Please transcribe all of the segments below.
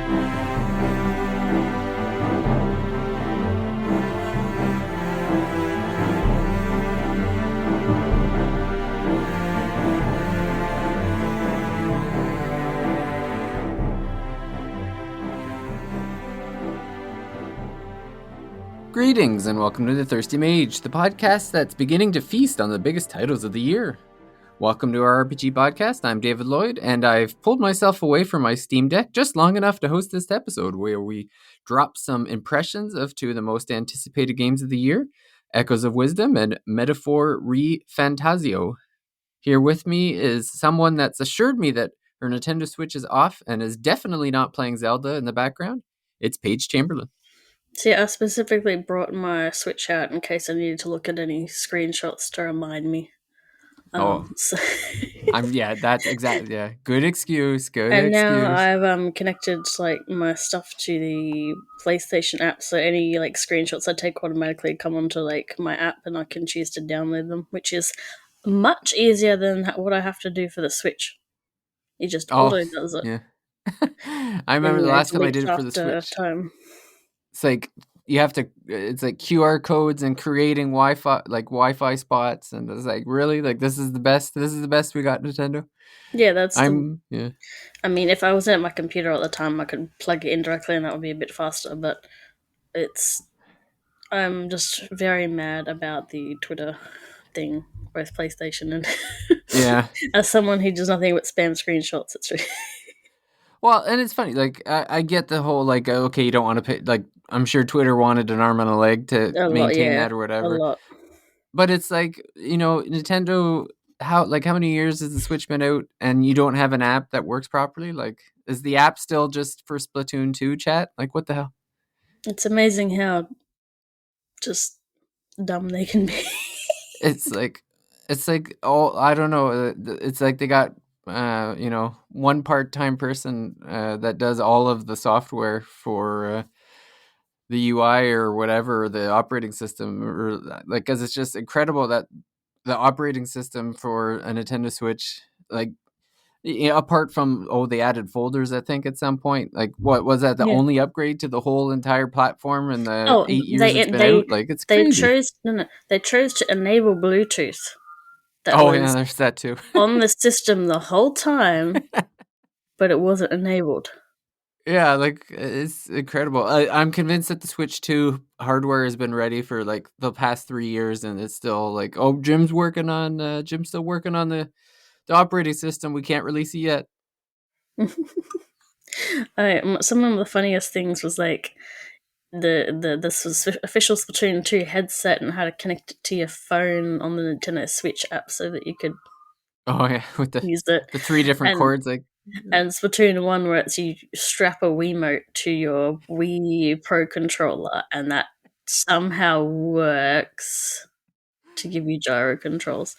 Greetings and welcome to the Thirsty Mage, the podcast that's beginning to feast on the biggest titles of the year. Welcome to our RPG podcast. I'm David Lloyd, and I've pulled myself away from my Steam Deck just long enough to host this episode where we drop some impressions of two of the most anticipated games of the year, Echoes of Wisdom and Metaphor Re Fantazio. Here with me is someone that's assured me that her Nintendo Switch is off and is definitely not playing Zelda in the background. It's Paige Chamberlain. See, I specifically brought my Switch out in case I needed to look at any screenshots to remind me. That's exactly, yeah. Good excuse. Now I've connected my stuff to the PlayStation app, so any screenshots I take automatically come onto my app, and I can choose to download them, which is much easier than what I have to do for the Switch. It just auto does it. Yeah. I remember the last time I did it for the Switch. It's like you have to. It's like QR codes and creating Wi-Fi spots, and it's like, really, this is the best. This is the best we got, Nintendo. Yeah, I mean, if I was at my computer at the time, I could plug it in directly, and that would be a bit faster. But I'm just very mad about the Twitter thing, both PlayStation and yeah. As someone who does nothing but spam screenshots, it's true. Well, and it's funny. I get the whole okay, you don't want to pay. I'm sure Twitter wanted an arm and a leg to maintain that or whatever. A lot. But it's Nintendo. How many years has the Switch been out, and you don't have an app that works properly? Is the app still just for Splatoon 2 chat? What the hell? It's amazing how just dumb they can be. It's I don't know. It's like they got one part-time person that does all of the software for the UI or whatever, the operating system, or because it's just incredible that the operating system for a Nintendo Switch, apart from they added folders, I think at some point, what was that, the only upgrade to the whole entire platform in the 8 years it's been out? It's crazy. They chose to enable Bluetooth. There's that too. On the system the whole time, but it wasn't enabled. Yeah, it's incredible. I'm convinced that the Switch 2 hardware has been ready for the past 3 years, and it's still Jim's still working on the operating system. We can't release it yet. Some of the funniest things was this was official Splatoon 2 headset and how to connect it to your phone on the Nintendo Switch app so that you could with use the 3 different cords and Splatoon 1 where it's you strap a Wiimote to your Wii Pro controller and that somehow works to give you gyro controls.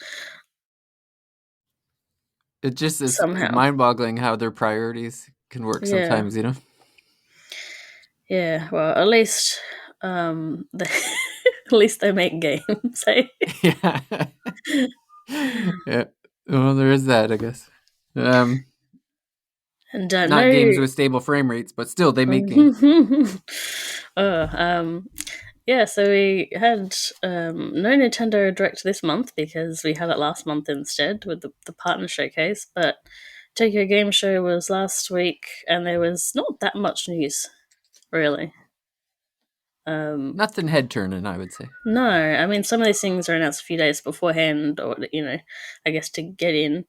It just is mind-boggling how their priorities can work sometimes, Yeah, well, at least at least they make games, eh? Yeah. Yeah. Well, there is that, I guess. And not games with stable frame rates, but still they make games. Yeah, so we had no Nintendo Direct this month because we had it last month instead with the partner showcase, but Tokyo Game Show was last week and there was not that much news, really. Nothing head-turning, I would say. No, I mean, some of these things are announced a few days beforehand, or, I guess to get in,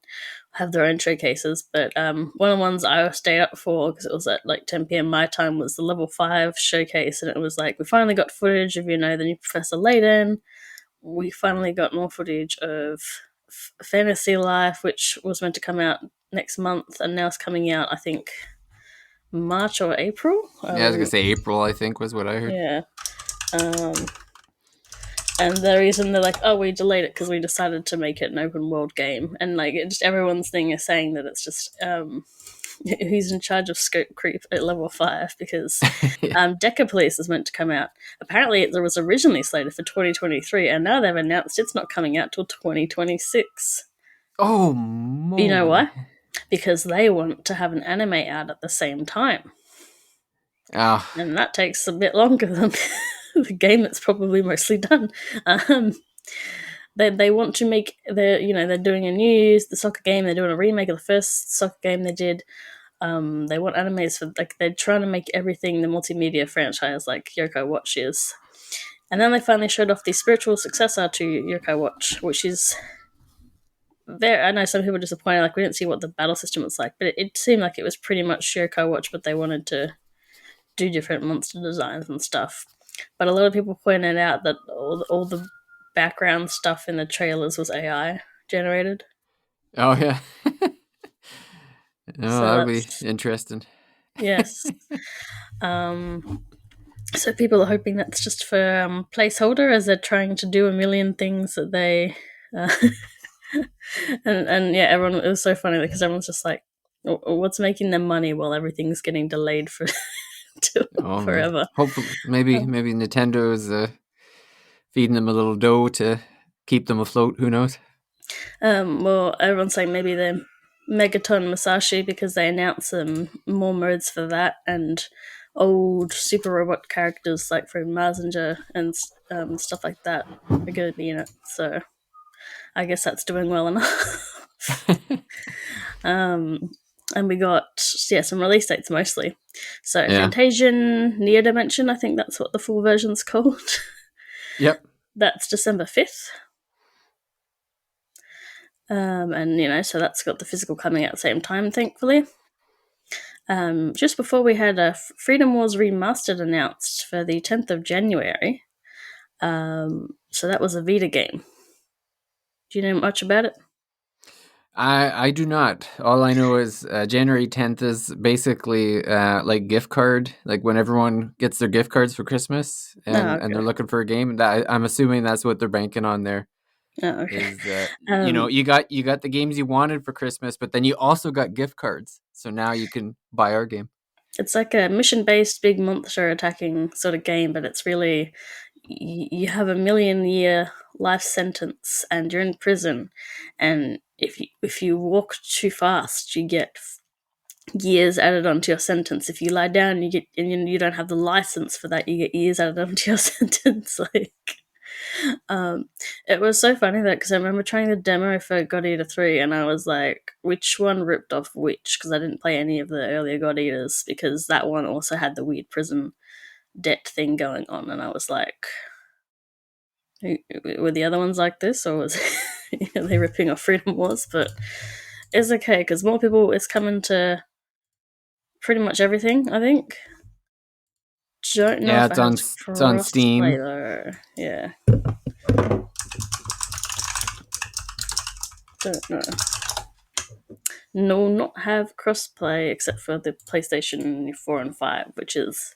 have their own showcases, but one of the ones I stayed up for, because it was at 10 p.m. my time, was the Level 5 showcase, and it was we finally got footage of, the new Professor Layton, we finally got more footage of Fantasy Life, which was meant to come out next month, and now it's coming out, I think, March or April? Yeah, I was going to say April, I think, was what I heard. Yeah. And the reason they're we delayed it because we decided to make it an open world game. And just everyone's thing is saying that it's just who's in charge of scope creep at level 5 because Deca Police is meant to come out. Apparently it was originally slated for 2023 and now they've announced it's not coming out till 2026. Oh, Mo. You know why? Because they want to have an anime out at the same time. Ah, and that takes a bit longer than the game that's probably mostly done. Um, they want to make they're doing a new the soccer game. They're doing a remake of the first soccer game they did. They want animes for like they're trying to make everything the multimedia franchise like Yoko Watch is. And then they finally showed off the spiritual successor to Yoko Watch, which is there. I know some people are disappointed, like we didn't see what the battle system was like, but it seemed like it was pretty much Yoko Watch, but they wanted to do different monster designs and stuff. But a lot of people pointed out that all the background stuff in the trailers was AI generated. oh yeah. Oh, So that'll be that's interesting. yes. Um, so people are hoping that's just for placeholder as they're trying to do a million things that they. Uh, and yeah, everyone it was so funny because everyone's just like, "What's making them money while everything's getting delayed for Oh man. forever?" Hopefully, maybe Nintendo's feeding them a little dough to keep them afloat. Who knows? Well, everyone's saying maybe they're Megaton Musashi because they announced more modes for that and old super robot characters like from Mazinger and stuff like that are going to be in it. So I guess that's doing well enough. um, and we got some release dates mostly. So Yeah. Fantasian Near Dimension, I think that's what the full version's called. Yep. That's December 5th. And so that's got the physical coming out at the same time, thankfully. Just before we had Freedom Wars Remastered announced for the 10th of January. So that was a Vita game. Do you know much about it? I do not. All I know is January 10th is basically like gift card, like when everyone gets their gift cards for Christmas Oh, and they're okay. looking for a game. That I'm assuming that's what they're banking on there. Oh, okay. Is Um, you got the games you wanted for Christmas, but then you also got gift cards. So now you can buy our game. it's like a mission-based big monster attacking sort of game, but it's really you have a million-year life sentence and you're in prison, and if you walk too fast, you get years added onto your sentence. If you lie down, you don't have the license for that. You get years added onto your sentence. Like, um, it was so funny that because I remember trying the demo for God Eater 3, and I was like, which one ripped off which? Because I didn't play any of the earlier God Eaters because that one also had the weird prison debt thing going on, and I was like, were the other ones like this, or was are they ripping off Freedom Wars? But it's okay because more people is coming to pretty much everything. I think. Don't know Yeah, if it has it's on cross play Steam. though. Yeah, don't know. No, not have crossplay except for the PlayStation 4 and 5, which is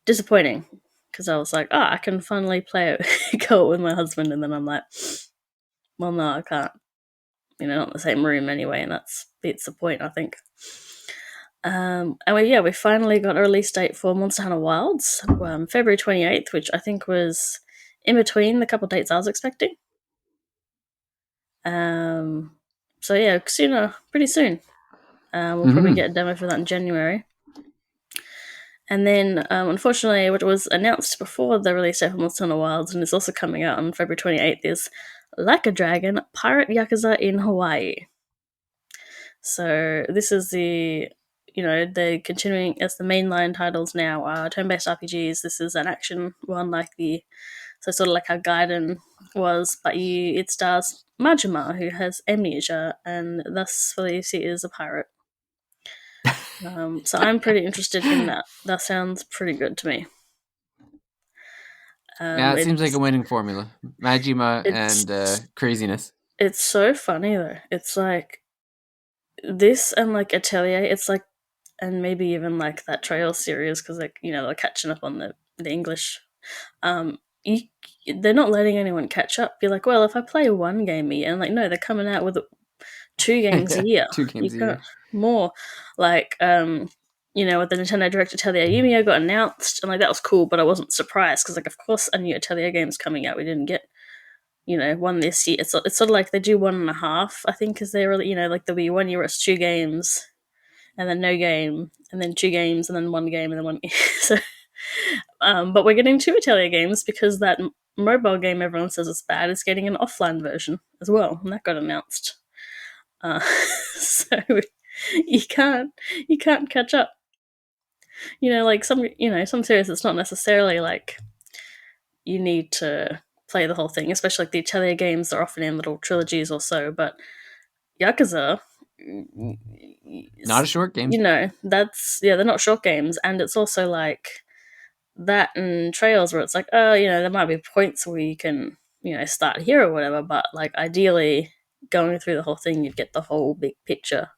disappointing because I was like, oh, I can finally play it, go with my husband, and then I'm like, well, no, I can't. Not in the same room anyway, and that's beats the point, I think. We finally got a release date for Monster Hunter Wilds, February 28th, which I think was in between the couple dates I was expecting. Um, so yeah, pretty soon. We'll probably Hmm. get a demo for that in January. And then, unfortunately, what was announced before the release date for Monster Hunter Wilds, and is also coming out on February 28th, is Like a Dragon Pirate Yakuza in Hawaii. So this is they're continuing as the mainline titles now are turn-based RPGs. This is an action one so sort of like how Gaiden was, but it stars Majima, who has amnesia, and thus for the UC is a pirate. So I'm pretty interested in that. That sounds pretty good to me. Yeah, it seems like a It's winning formula. Majima and it's craziness. it's so funny though. It's like this and like Atelier. It's like and maybe even like that Trail series because they're catching up on the English. Um, you, they're not letting anyone catch up. You're like, well, if I play one game a year, and like, no, they're coming out with two games a Yeah, year. two You games a can't year. more like with the Nintendo Direct Atelier Yumio got announced, and like that was cool, but I wasn't surprised because like of course a new Atelier game's coming out. We didn't get one this year. It's sort of like they do one and a half. I think because they really like there'll be 1 year it's two games, and then no game, and then 2 games, and then 1 game, and then one. So, but we're getting 2 Atelier games because that mobile game everyone says is bad is getting an offline version as well, and that got announced. Uh, so you can't you can't catch up. Like some series, it's not necessarily like you need to play the whole thing, especially like the Atelier games are often in little trilogies or so. But Yakuza, Not a short game. that's they're not short games, and it's also like that and Trails where it's like, there might be points where you can start here or whatever, but like ideally going through the whole thing, you'd get the whole big picture.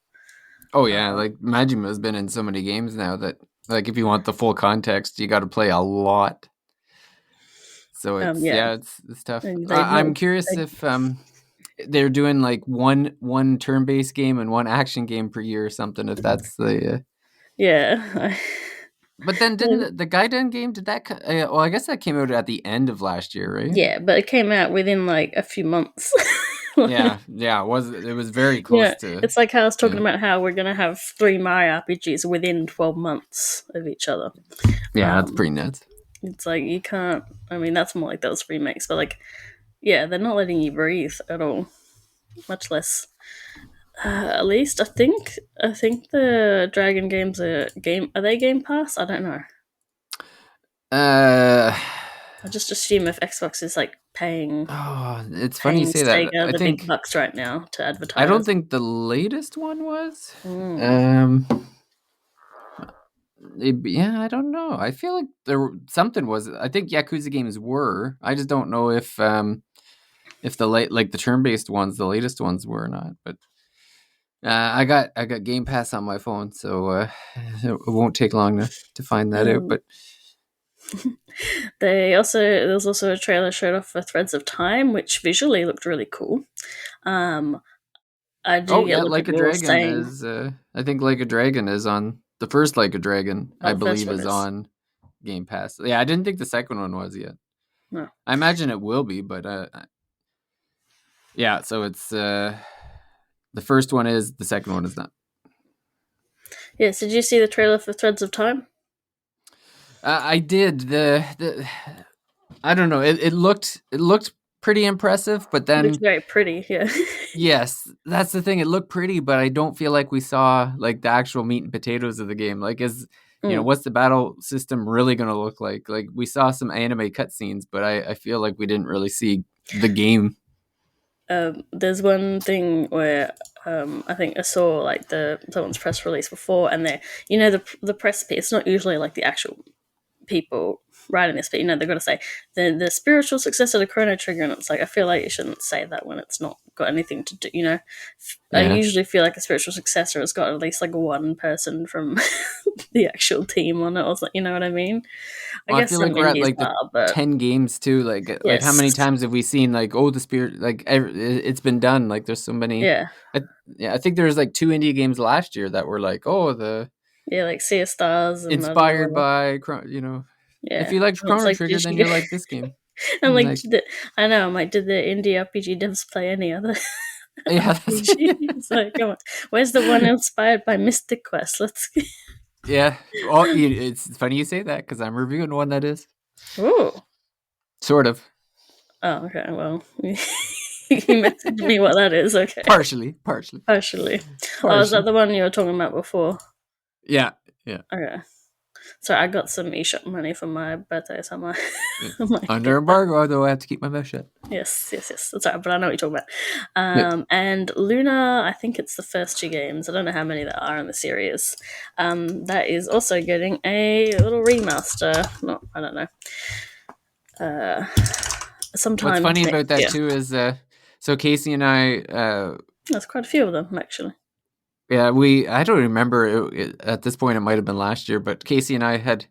Oh yeah, like Majima's been in so many games now that like if you want the full context, you got to play a lot. So Yeah, it's tough. and I'm curious if they're doing like one turn based game and one action game per year or something. If that's the yeah. but then didn't the Gaiden game did that? Well, I guess that came out at the end of last year, right? Yeah, but it came out within like a few months. Yeah. It was very close to It's like how I was talking yeah. about how we're gonna have 3 Mario RPGs within 12 months of each other. Yeah, that's Um, pretty nuts. it's like you can't. I mean, that's more like those remakes, but like, yeah, they're not letting you breathe at all. Much less. At least I think the Dragon games are game. Are they Game Pass? I don't know. Uh, I just assume if Xbox is like paying oh, it's funny you paying say that. Sega the big bucks right now to I don't advertise. think the latest one was. Mm. Um, yeah, I don't know. I feel like something was. I think Yakuza games were. I just don't know if the like the turn based ones, the latest ones were or not. But I got Game Pass on my phone, so it won't take long to find that out. Um, But there's also a trailer showed off for Threads of Time, which visually looked really cool. Um, I do oh get a yeah, lot of Like a people Dragon saying, is. I think Like a Dragon is on the first Like a Dragon. "Oh, I the first believe one is is on Game Pass. Yeah, I didn't think the second one was yet. no, I imagine it will be, but yeah. So it's the first one is, the second one is not. yes." Did you see the trailer for Threads of Time? I did the I don't know. It looked pretty impressive, but It looks then very pretty. Yeah, yes, that's the thing. It looked pretty, but I don't feel like we saw like the actual meat and potatoes of the game. Like, mm. what's the battle system really going to look like? Like, we saw some anime cutscenes, but I feel like we didn't really see the game. There's one thing where I think I saw like the someone's press release before, and the press piece. It's not usually like the actual people writing this, but they've got to say the spiritual successor to Chrono Trigger, and it's like I feel like you shouldn't say that when it's not got anything to do. I Yeah. usually feel like a spiritual successor has got at least like one person from the actual team on it, or you know what I mean. I Well, I guess feel some like we're at indies like the are, but 10 games too. Like how yes, many times have we seen like, oh, the spirit, like it's been done. Like there's so many. yeah, I, yeah, I think there was like 2 indie games last year that were like, oh, the yeah, like Sea of Stars and I don't know inspired what. by, if Yeah, you like and it's Chrono like Trigger, did then you? you'll like this game. I'm And like, like, I know. I'm like, did the indie RPG devs play any other yeah, RPG? It's like, come on, where's the one inspired by Mystic Quest? Let's. yeah. Oh, it's funny you say that because I'm reviewing one that is Ooh. sort of Oh, okay. Well, you messaged me what that is. Okay, partially, partially. Oh, is that partially. the one you were talking about before? Yeah, yeah. Okay. So I got some eShop money for my birthday, so Yeah. I might Under get that. embargo, though, I have to keep my mouth shut. Yes. That's right, but I know what you're talking Yep. about. And Luna, I think it's the first 2 games. I don't know how many there are in the series. That is also getting a little remaster. No, I don't know. What's Sometime funny next about that year. too is so Casey and I There's quite a few of them, actually. yeah, I don't remember at this point, it might have been last year, but Casey and I had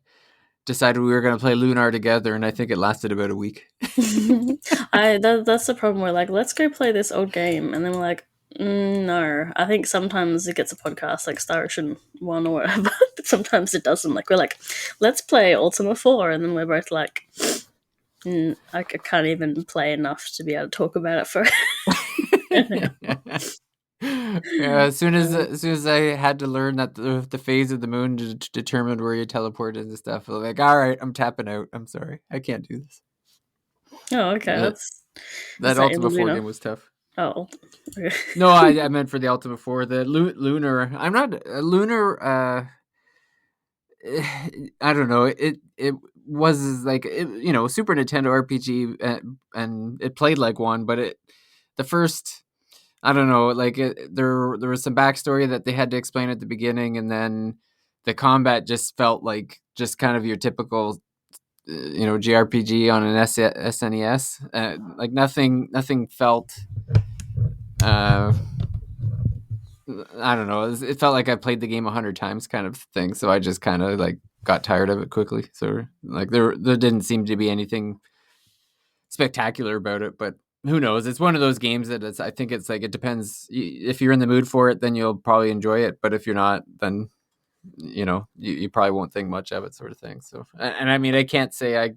decided we were going to play Lunar together, and I think it lasted about a week. That's the problem. We're like, let's go play this old game, and then we're like, no. I think sometimes it gets a podcast like Star Ocean One or whatever, but sometimes it doesn't. Like we're like, let's play Ultima 4, and then we're both like, I can't even play enough to be able to talk about it for. Yeah, as soon as I had to learn that the phase of the moon determined where you teleported and stuff, I'm like, all right, I'm tapping out. I'm sorry, I can't do this. Oh, okay. That Is that that in Ultima 4 Luna? game was tough. Oh, okay. No, I meant for the Ultima 4, the lunar. I'm not lunar. I don't know. It was like Super Nintendo RPG, and it played like one, but the first I don't know, like there was some backstory that they had to explain at the beginning, and then the combat just felt like just kind of your typical JRPG on an SNES. Like nothing felt. Uh, I don't know. It felt like I played the game 100 times, kind of thing. So I just kind of like got tired of it quickly. So like there didn't seem to be anything spectacular about it, but who knows? It's one of those games that I think it's like it depends. If you're in the mood for it, then you'll probably enjoy it. But if you're not, then you probably won't think much of it, sort of thing. So and I mean, I can't say like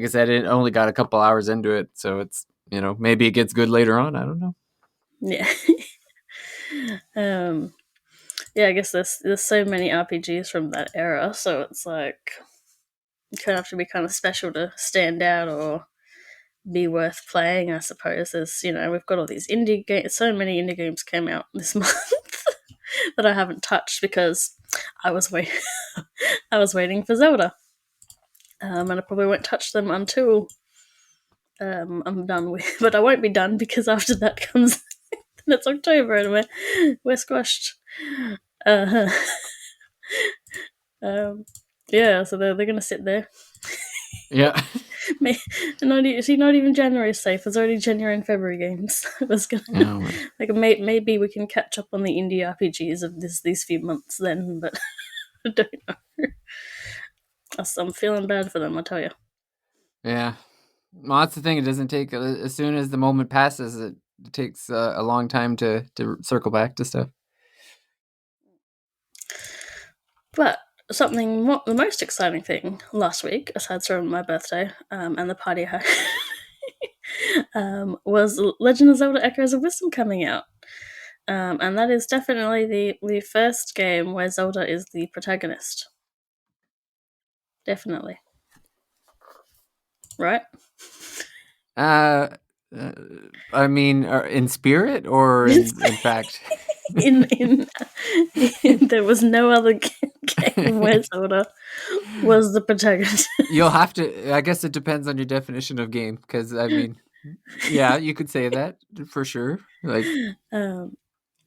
I said, it only got a couple hours into it, so it's maybe it gets good later on. I don't know. Yeah. um, yeah, I guess there's so many RPGs from that era, so it's like you kind of have to be kind of special to stand out or be worth playing, I suppose. There's we've got all these indie games. So many indie games came out this month that I haven't touched because I was waiting. I was waiting for Zelda, and I probably won't touch them until I'm done with. But I won't be done because after that comes and it's October and we're squashed. Uh, um, yeah, so they're gonna sit there. Yeah. Not even January safe. It's already January and February games. I was gonna Oh, man. like maybe we can catch up on the indie RPGs of these few months then, but I don't know. I'm feeling bad for them, I tell you. Yeah. Well, that's the thing. It doesn't take as soon as the moment passes. It takes a long time to circle back to stuff. But the most exciting thing last week, aside from my birthday and the party I had, was Legend of Zelda: Echoes of Wisdom coming out. And that is definitely the first game where Zelda is the protagonist. Definitely. Right? Uh, uh I mean, in spirit or in fact. There was no other game where Zelda was the protagonist. You'll have to. I guess it depends on your definition of game, because I mean, yeah, you could say that for sure. Like um,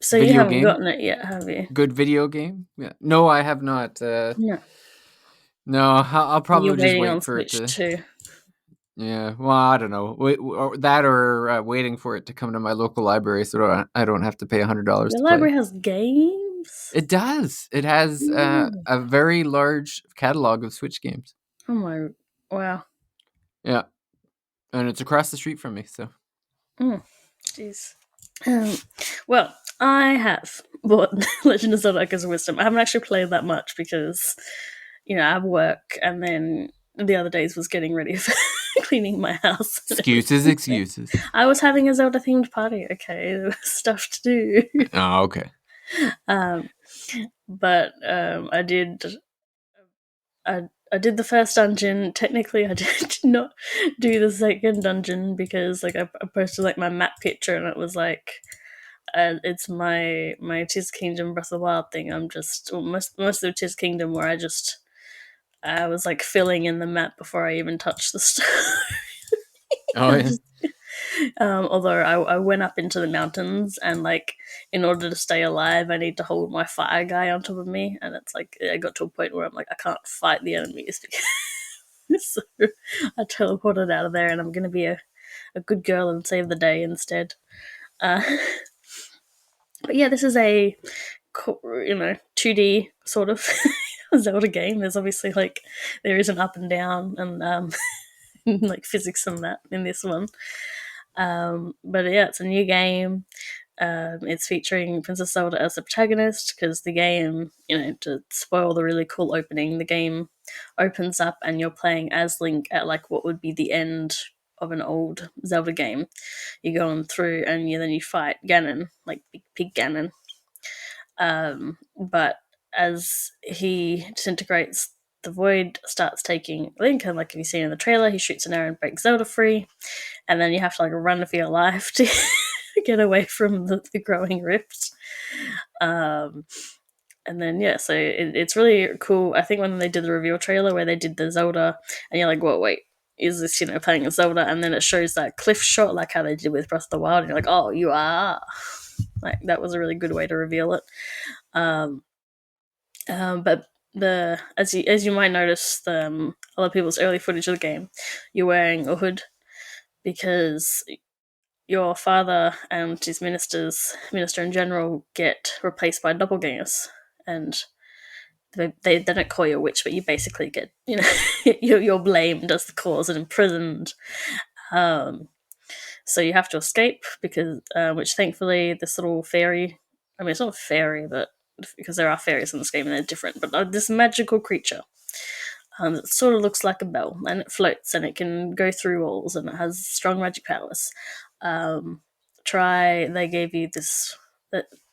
so you video haven't game, gotten it yet, have you? good video game. Yeah. No, I have not. No. No, I'll You're probably just waiting on wait for it Switch to. too. Yeah, well, I don't know. Or that, or waiting for it to come to my local library, so I don't have to pay $100 Your to play it. library has games? It does. It has Ooh. a very large catalog of Switch games. Oh my. Wow. Yeah, and it's across the street from me. So Jeez. Um, well, I have bought Legend of Zelda Echoes of Wisdom. I haven't actually played that much because, I have work, and then the other days was getting ready for cleaning my house. excuses, excuses. I was having a Zelda themed party. Okay, there was stuff to do. Oh, okay. um, but I did. I did the first dungeon. Technically, I did not do the second dungeon because, like, I posted like my map picture, and it was like, it's my Tis Kingdom Breath of the Wild thing. I'm just most of Tis Kingdom where I was like filling in the map before I even touched the stuff. Oh yeah. Although I went up into the mountains and like in order to stay alive, I need to hold my fire guy on top of me, and it's like I got to a point where I'm like I can't fight the enemies because so I teleported out of there, and I'm gonna be a good girl and save the day instead. Uh, but yeah, this is a 2D sort of Zelda game. There's obviously like there is an up and down and like physics and that in this one. But yeah, it's a new game. It's featuring Princess Zelda as the protagonist because the game, to spoil the really cool opening, the game opens up and you're playing as Link at like what would be the end of an old Zelda game. You're going through, and then you fight Ganon, like Big Pig Ganon. But as he disintegrates, the void starts taking Link, and like if you see in the trailer, he shoots an arrow and breaks Zelda free, and then you have to like run for your life to get away from the growing rifts. Um, and then yeah, so it's really cool. I think when they did the reveal trailer where they did the Zelda, and you're like, "Well, wait, is this playing a Zelda?" And then it shows that cliff shot, like how they did with Breath of the Wild, and you're like, "Oh, you are." Like that was a really good way to reveal it. Um, but the as you might notice, a lot of people's early footage of the game, you're wearing a hood because your father and his minister in general, get replaced by doppelgangers, and they don't call you a witch, but you basically get you're blamed as the cause and imprisoned. Um, so you have to escape because which thankfully this little fairy, I mean it's not a fairy, but because there are fairies in this game and they're different, but this magical creature that sort of looks like a bell, and it floats and it can go through walls and it has strong magic powers. Um, they gave you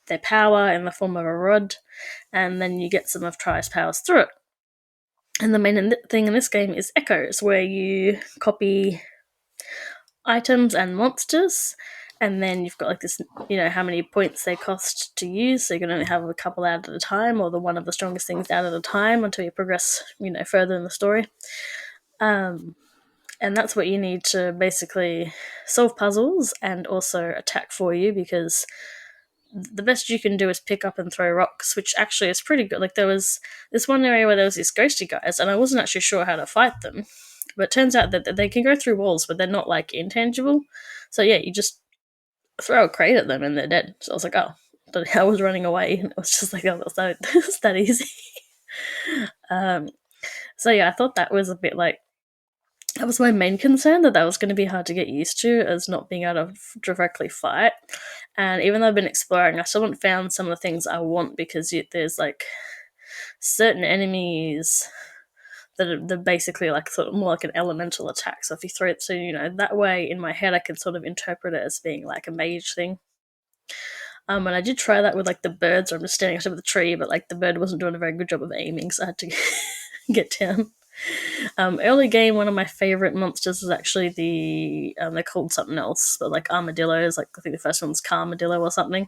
their power in the form of a rod, and then you get some of Try's powers through it. And the main thing in this game is echoes, where you copy items and monsters, and then you've got like this, how many points they cost to use, so you can only have a couple out at a time, or the one of the strongest things out at a time until you progress, further in the story. And that's what you need to basically solve puzzles and also attack for you, because the best you can do is pick up and throw rocks, which actually is pretty good. Like there was this one area where there was these ghosty guys, and I wasn't actually sure how to fight them, but it turns out that they can go through walls, but they're not like intangible. So yeah, you just throw a crate at them and they're dead. So I was like, oh, I was running away, and it was just like, oh, that's that easy. um, so yeah, I thought that was a bit like, that was my main concern, that was going to be hard to get used to, as not being able to directly fight. And even though I've been exploring, I still haven't found some of the things I want, because there's like certain enemies that are they're basically like sort of more like an elemental attack. So if you throw it, so that way in my head I can sort of interpret it as being like a mage thing. And I did try that with like the birds, where I'm just standing on top of the tree, but like the bird wasn't doing a very good job of aiming, so I had to get down. Early game, one of my favorite monsters is actually they're called something else, but like armadillos. Like I think the first one's Carmadillo or something,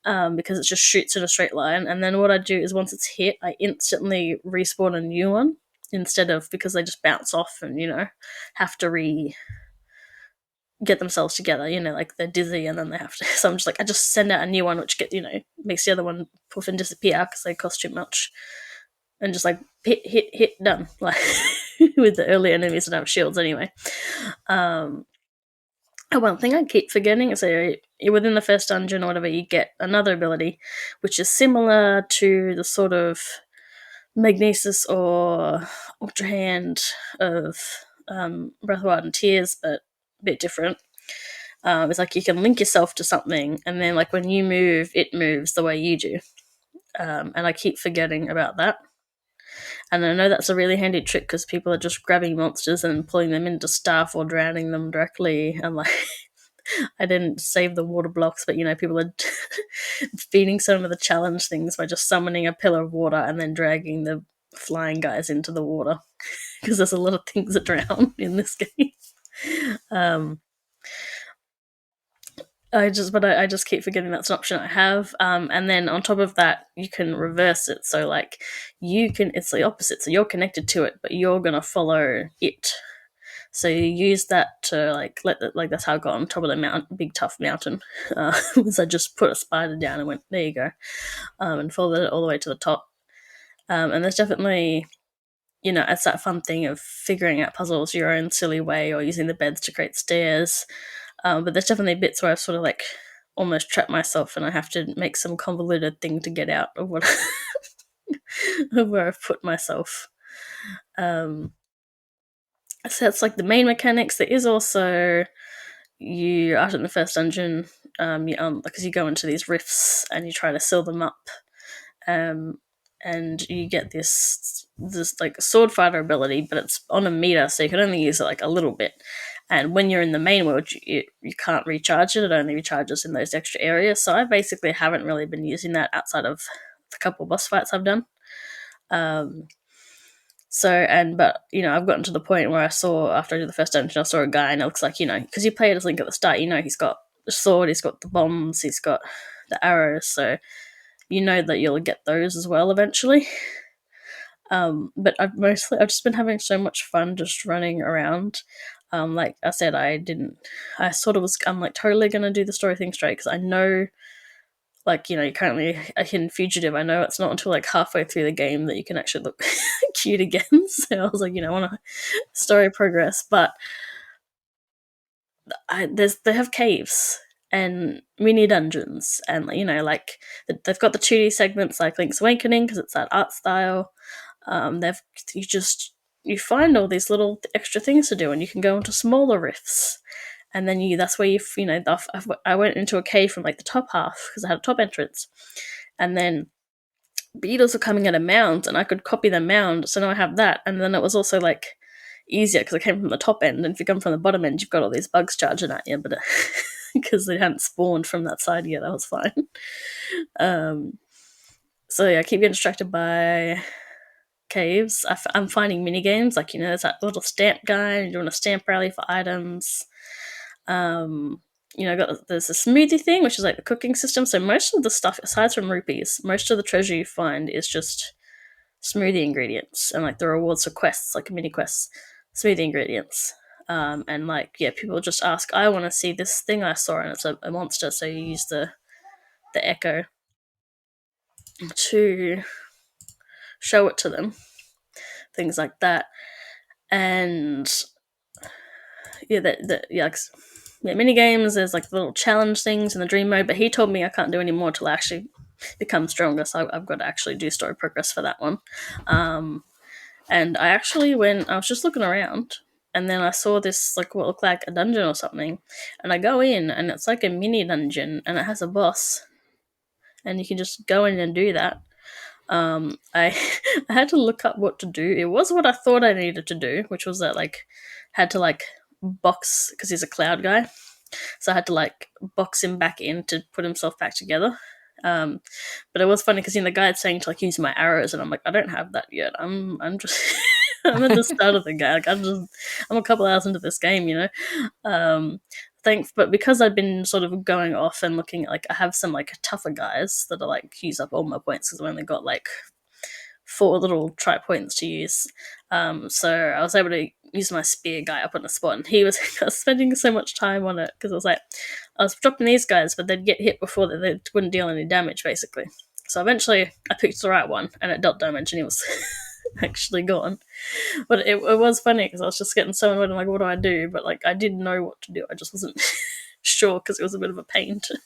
because it just shoots in a straight line. And then what I do is once it's hit, I instantly respawn a new one, instead of, because they just bounce off and have to get themselves together. Like they're dizzy and then they have to. So I'm just like, I just send out a new one, which makes the other one poof and disappear because they cost too much, and just like hit, done. Like with the early enemies that have shields anyway. One thing I keep forgetting is within the first dungeon or whatever, you get another ability, which is similar to the sort of magnesis or ultra hand of Breath of the Wild and Tears, but a bit different. It's like you can link yourself to something, and then like when you move, it moves the way you do. And I keep forgetting about that. And I know that's a really handy trick, because people are just grabbing monsters and pulling them into stuff or drowning them directly. And like, I didn't save the water blocks, but people are beating some of the challenge things by just summoning a pillar of water and then dragging the flying guys into the water, because there's a lot of things that drown in this game. Um, I just keep forgetting that's an option I have. And then on top of that, you can reverse it. So like it's the opposite. So you're connected to it, but you're gonna follow it. So you use that to like that's how I got on top of the big tough mountain. Was I just put a spider down and went, there you go, and followed it all the way to the top. And there's definitely, it's that fun thing of figuring out puzzles your own silly way, or using the beds to create stairs. But there's definitely bits where I've sort of like almost trapped myself, and I have to make some convoluted thing to get out of what of where I've put myself. So that's like the main mechanics. There is also, you after in the first dungeon, because you go into these rifts and you try to seal them up, and you get this like sword fighter ability, but it's on a meter, so you can only use it like a little bit. And when you're in the main world, you can't recharge it. It only recharges in those extra areas. So I basically haven't really been using that outside of the couple boss fights I've done. Um, but I've gotten to the point where I saw, after I did the first dungeon, I saw a guy, and it looks like, because you play it as Link at the start, he's got the sword, he's got the bombs, he's got the arrows, so you know that you'll get those as well eventually. But I've just been having so much fun just running around. Like I said, I'm like totally gonna do the story thing straight, because I know, like, you're currently a hidden fugitive. I know it's not until like halfway through the game that you can actually look cute again. So I was like, I want to story progress, but they have caves and mini dungeons, and like they've got the 2D segments like Link's Awakening because it's that art style. They've you find all these little extra things to do, and you can go into smaller rifts, and then that's where I went into a cave from like the top half because I had a top entrance, and then beetles were coming at a mound, and I could copy the mound, so now I have that. And then it was also like easier because I came from the top end, and if you come from the bottom end, you've got all these bugs charging at you, but because they hadn't spawned from that side yet, that was fine. um, so yeah, I keep getting distracted by caves. I'm finding mini games, like there's that little stamp guy, and you're doing a stamp rally for items. Um, there's a smoothie thing, which is like the cooking system. So most of the stuff, aside from rupees, most of the treasure you find is just smoothie ingredients, and like the rewards for quests, like mini quests, smoothie ingredients. And like, yeah, people just ask, I want to see this thing I saw, and it's a monster. So you use the echo to show it to them, things like that. And yeah, mini games. There's like little challenge things in the dream mode, but he told me I can't do any more till I actually become stronger. So I've got to actually do story progress for that one. And I actually, when I was just looking around, and then I saw this like what looked like a dungeon or something, and I go in, and it's like a mini dungeon, and it has a boss, and you can just go in and do that. I I had to look up what to do. It was what I thought I needed to do, which was that like had to like box, because he's a cloud guy, so I had to like box him back in to put himself back together. Um, but it was funny because the guy's saying to like use my arrows, and I'm like, I don't have that yet. I'm just I'm at the start of the game. Like, I'm a couple hours into this game. Um, Thanks, but because I've been sort of going off and looking, like I have some like tougher guys that are like use up all my points because I've only got like 4 little try points to use. So I was able to use my spear guy up on the spot, and he was spending so much time on it because I was dropping these guys, but they'd get hit before they wouldn't deal any damage, basically. So eventually, I picked the right one, and it dealt damage, and he was actually gone. But it was funny because I was just getting so annoyed. I'm like, what do I do? But like, I didn't know what to do. I just wasn't sure because it was a bit of a pain to.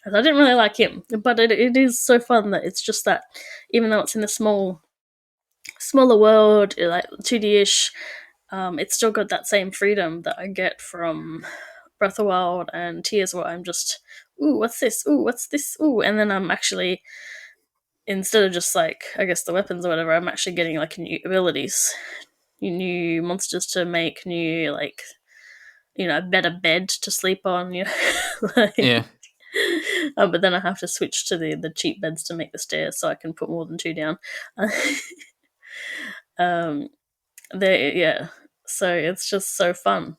I didn't really like him, but it is so fun that it's just that even though it's in a smaller world, like 2D-ish, it's still got that same freedom that I get from Breath of the Wild and Tears, where I'm just, ooh, what's this? Ooh, what's this? Ooh, and then I'm actually, instead of just like, I guess the weapons or whatever, I'm actually getting like new abilities, new monsters to make, new like, a better bed to sleep on, like, Yeah. but then I have to switch to the cheap beds to make the stairs so I can put more than 2 down. um, yeah. So it's just so fun,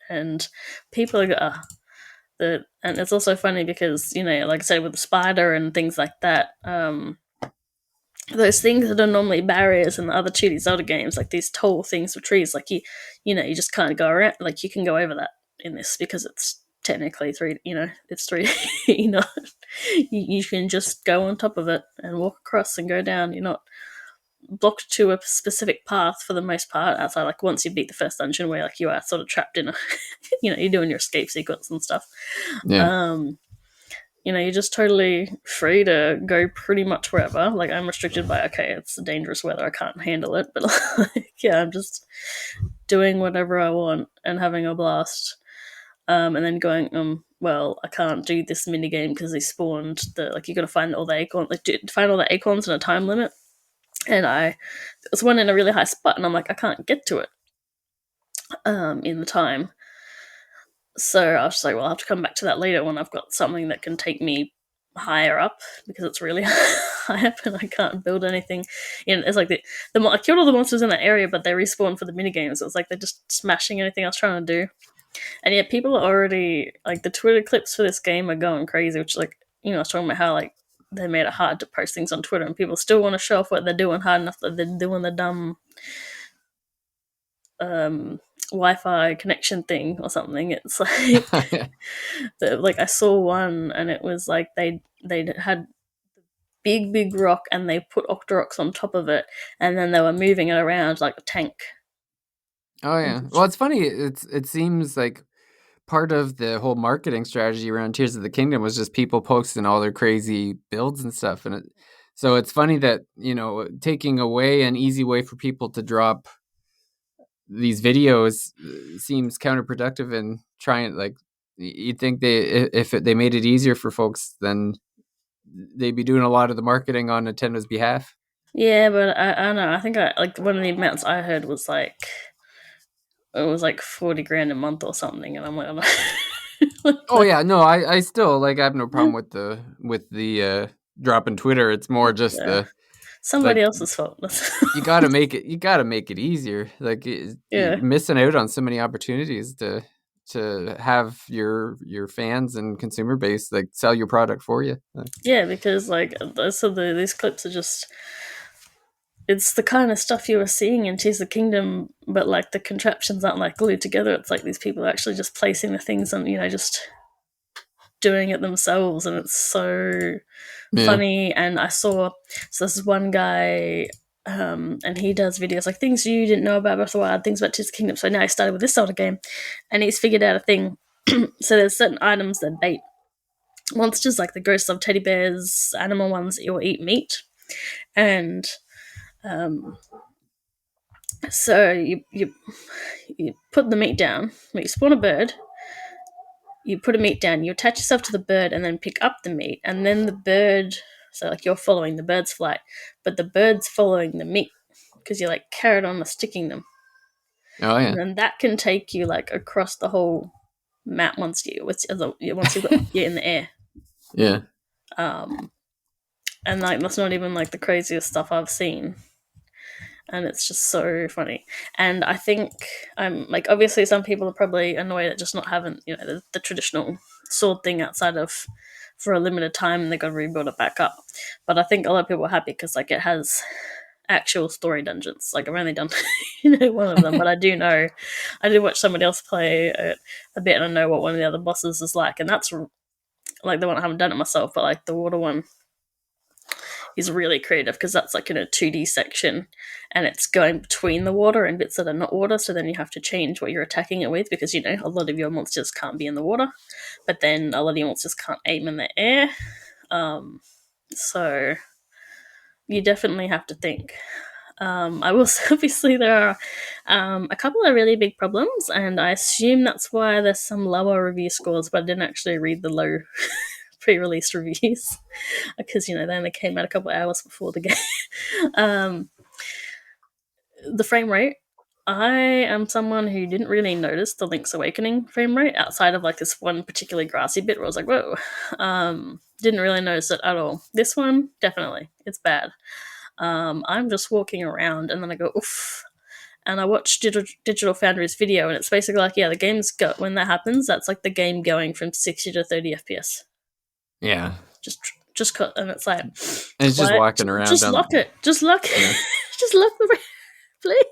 and people are and it's also funny because like I said with the spider and things like that. Those things that are normally barriers in the other 2D Zelda games, like these tall things with trees, like you just can't go around. Like you can go over that in this because it's technically three. It's three. You can just go on top of it and walk across and go down. You're not blocked to a specific path for the most part. Outside, like once you beat the first dungeon, where like you are sort of trapped in a, you're doing your escape sequence and stuff. Yeah. You're just totally free to go pretty much wherever. Like I'm restricted by, okay, it's dangerous weather, I can't handle it, but like, yeah, I'm just doing whatever I want and having a blast. And then going, well, I can't do this mini game because they spawned you got to find all the acorns, find all the acorns in a time limit. And I was one in a really high spot, and I'm like, I can't get to it. in the time. So I was just like, well, I'll have to come back to that later when I've got something that can take me higher up, because it's really high up and I can't build anything. It's like I killed all the monsters in that area, but they respawn for the minigames. So it's like they're just smashing anything I was trying to do. And yeah, people are already like, the Twitter clips for this game are going crazy, which, like, I was talking about how, like, they made it hard to post things on Twitter, and people still want to show off what they're doing hard enough that they're doing the dumb Wi-Fi connection thing or something. It's like, like I saw one, and it was like they had big rock, and they put Octoroks on top of it, and then they were moving it around like a tank. Oh yeah. Well, it's funny. It seems like part of the whole marketing strategy around Tears of the Kingdom was just people posting all their crazy builds and stuff, and so it's funny that taking away an easy way for people to drop these videos seems counterproductive in trying, like, you'd think they made it easier for folks, then they'd be doing a lot of the marketing on Nintendo's behalf. Yeah, but I don't know. I think like one of the amounts I heard was like, it was like 40 grand a month or something, and I'm like, Oh yeah, no, I still, like, I have no problem with the drop in Twitter. It's more just yeah, the, somebody like, else's fault. you gotta make it easier. Like, Yeah, you're missing out on so many opportunities to have your fans and consumer base, like, sell your product for you. yeah, because like, these clips are just, it's the kind of stuff you were seeing in Tears of the Kingdom, but like the contraptions aren't like glued together. It's like these people are actually just placing the things and, just doing it themselves, and it's so Yeah. funny. And I saw, so this is one guy, and he does videos like things you didn't know about Breath of the Wild, things about Tears of the Kingdom. So now he started with this sort of game, and he's figured out a thing. So there's certain items that bait monsters, like the ghosts of teddy bears, animal ones, or eat meat. And um, so you put the meat down, you spawn a bird, you put a meat down, you attach yourself to the bird, and then pick up the meat, and then the bird. So like you're following the bird's flight, but the bird's following the meat because you're like carried on sticking them, Oh and yeah. then that can take you like across the whole map once you're in the air. Yeah. Um, and like that's not even like the craziest stuff I've seen, and it's just so funny. And I think I'm like, obviously some people are probably annoyed at just not having the traditional sword thing outside of for a limited time, and they got to rebuild it back up. But I think a lot of people are happy because like it has actual story dungeons. Like I've only done one of them, but I did watch somebody else play a bit, and I know what one of the other bosses is like, and that's like the one I haven't done it myself, but like the water one is really creative because that's like in a 2D section, and it's going between the water and bits that are not water, so then you have to change what you're attacking it with because a lot of your monsters can't be in the water, but then a lot of your monsters can't aim in the air. So you definitely have to think. I will obviously there are a couple of really big problems, and I assume that's why there's some lower review scores, but I didn't actually read the low pre-release reviews because they only came out a couple of hours before the game. um, the frame rate. I am someone who didn't really notice the Link's Awakening frame rate outside of like this one particularly grassy bit where I was like, whoa. Didn't really notice it at all. This one, definitely, it's bad. I'm just walking around and then I go, oof. And I watched Digital Foundry's video, and it's basically like, yeah, the game's go when that happens, that's like the game going from 60 to 30 FPS. Yeah. Just just cut, and it's like, And it's just what? walking around Just down. lock it. Just lock it. Yeah. Just lock the please.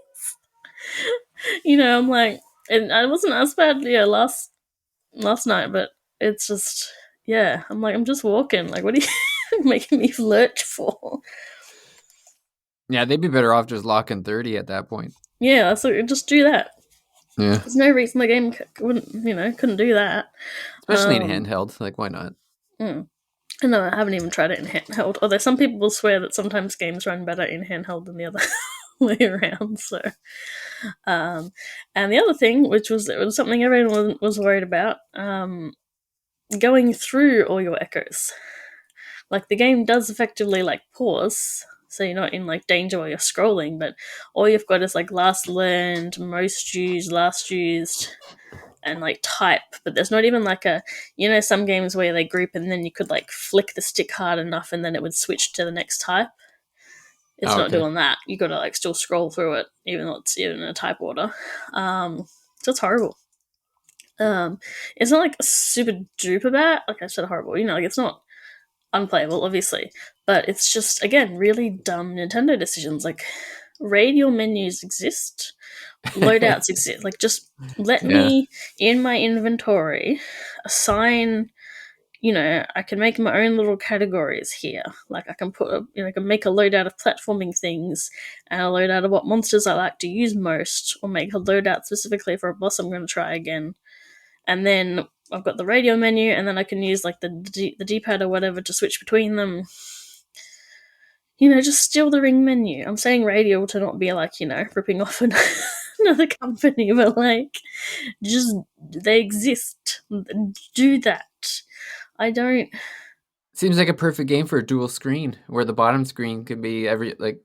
I'm like, and I wasn't as bad, yeah, last night, but it's just, yeah. I'm like, I'm just walking. Like, what are you making me lurch for? Yeah, they'd be better off just locking 30 at that point. Yeah, so just do that. Yeah. There's no reason the game couldn't do that. Especially in handheld. Like, why not? Mm. No, I haven't even tried it in handheld. Although some people will swear that sometimes games run better in handheld than the other way around. So, and the other thing, which was something everyone was worried about, going through all your echoes. Like the game does effectively like pause, so you're not in like danger while you're scrolling. But all you've got is like last learned, most used, last used, and like type. But there's not even like a, some games where they group and then you could like flick the stick hard enough and then it would switch to the next type. It's Oh, not okay. doing that. You got to like still scroll through it, even though it's in a type order. So it's horrible. It's not like super duper bad. Like I said, horrible. Like it's not unplayable, obviously, but it's just again really dumb Nintendo decisions. Like radial menus exist, loadouts exist. Like just let Yeah. me in my inventory assign. I can make my own little categories here. Like I can I can make a loadout of platforming things and a loadout of what monsters I like to use most, or make a loadout specifically for a boss I'm going to try again. And then I've got the radio menu, and then I can use like the D-pad or whatever to switch between them. Just steal the ring menu. I'm saying radio to not be like, ripping off another company, but like, just they exist. Do that. I don't. Seems like a perfect game for a dual screen, where the bottom screen could be every like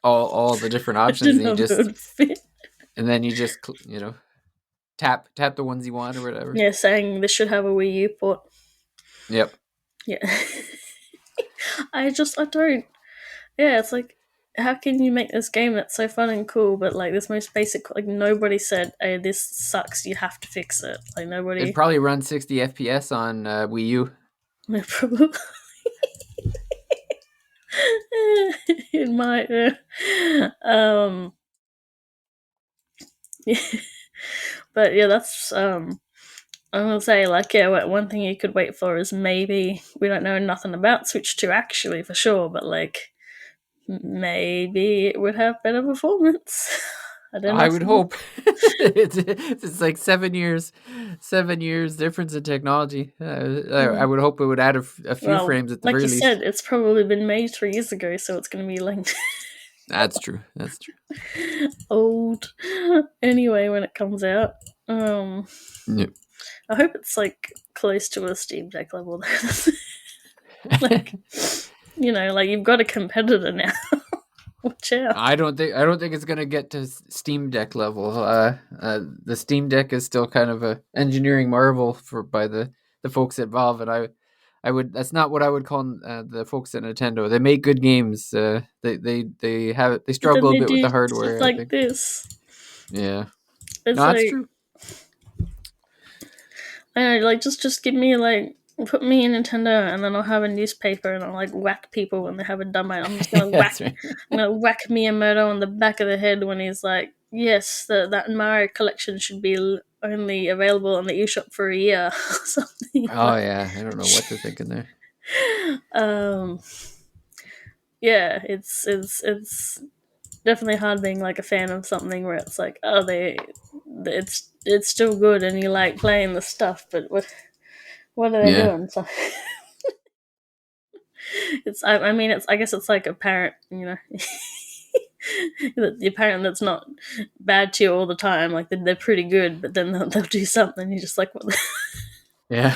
all the different I options, don't know if it would fit. and then you just tap the ones you want or whatever. Yeah, saying this should have a Wii U port. Yep. Yeah. I don't. Yeah, it's like, how can you make this game that's so fun and cool, but like this most basic, like nobody said, "Hey, this sucks. You have to fix it." Like It'd nobody. probably run 60 FPS on Wii U. Probably. It might. Yeah. But yeah, that's I'm gonna say, like, yeah, one thing you could wait for is maybe we don't know nothing about Switch 2 actually for sure, but like maybe it would have better performance. I don't know. I would hope. It's like 7 years difference in technology. I would hope it would add a few Well, frames at the like very you least. said, it's probably been made 3 years ago, so it's going to be like That's true. That's true. old. Anyway, when it comes out, um, Yep. I hope it's like close to a Steam Deck level. Like, like you've got a competitor now. Watch out. I don't think it's gonna get to Steam Deck level. The Steam Deck is still kind of a engineering marvel by the folks involved, and I would that's not what I would call the folks at Nintendo. They make good games. They But then struggle a they bit with do the stuff hardware, I like think. this. Yeah, It's no, that's like, true. I don't know, like just give me like put me in Nintendo, and then I'll have a newspaper, and I'll like whack people when they have a dumb idea. I'm just gonna That's right. whack Miyamoto on the back of the head when he's like, yes, that Mario collection should be only available on the eShop for a year or something. Oh yeah, I don't know what they're thinking there. um, yeah, it's definitely hard being like a fan of something where it's like, oh, it's still good and you like playing the stuff, but what are they Yeah, doing? So I mean, I guess it's like a parent, the parent that's not bad to you all the time. Like they're pretty good, but then they'll do something. You're just like, yeah,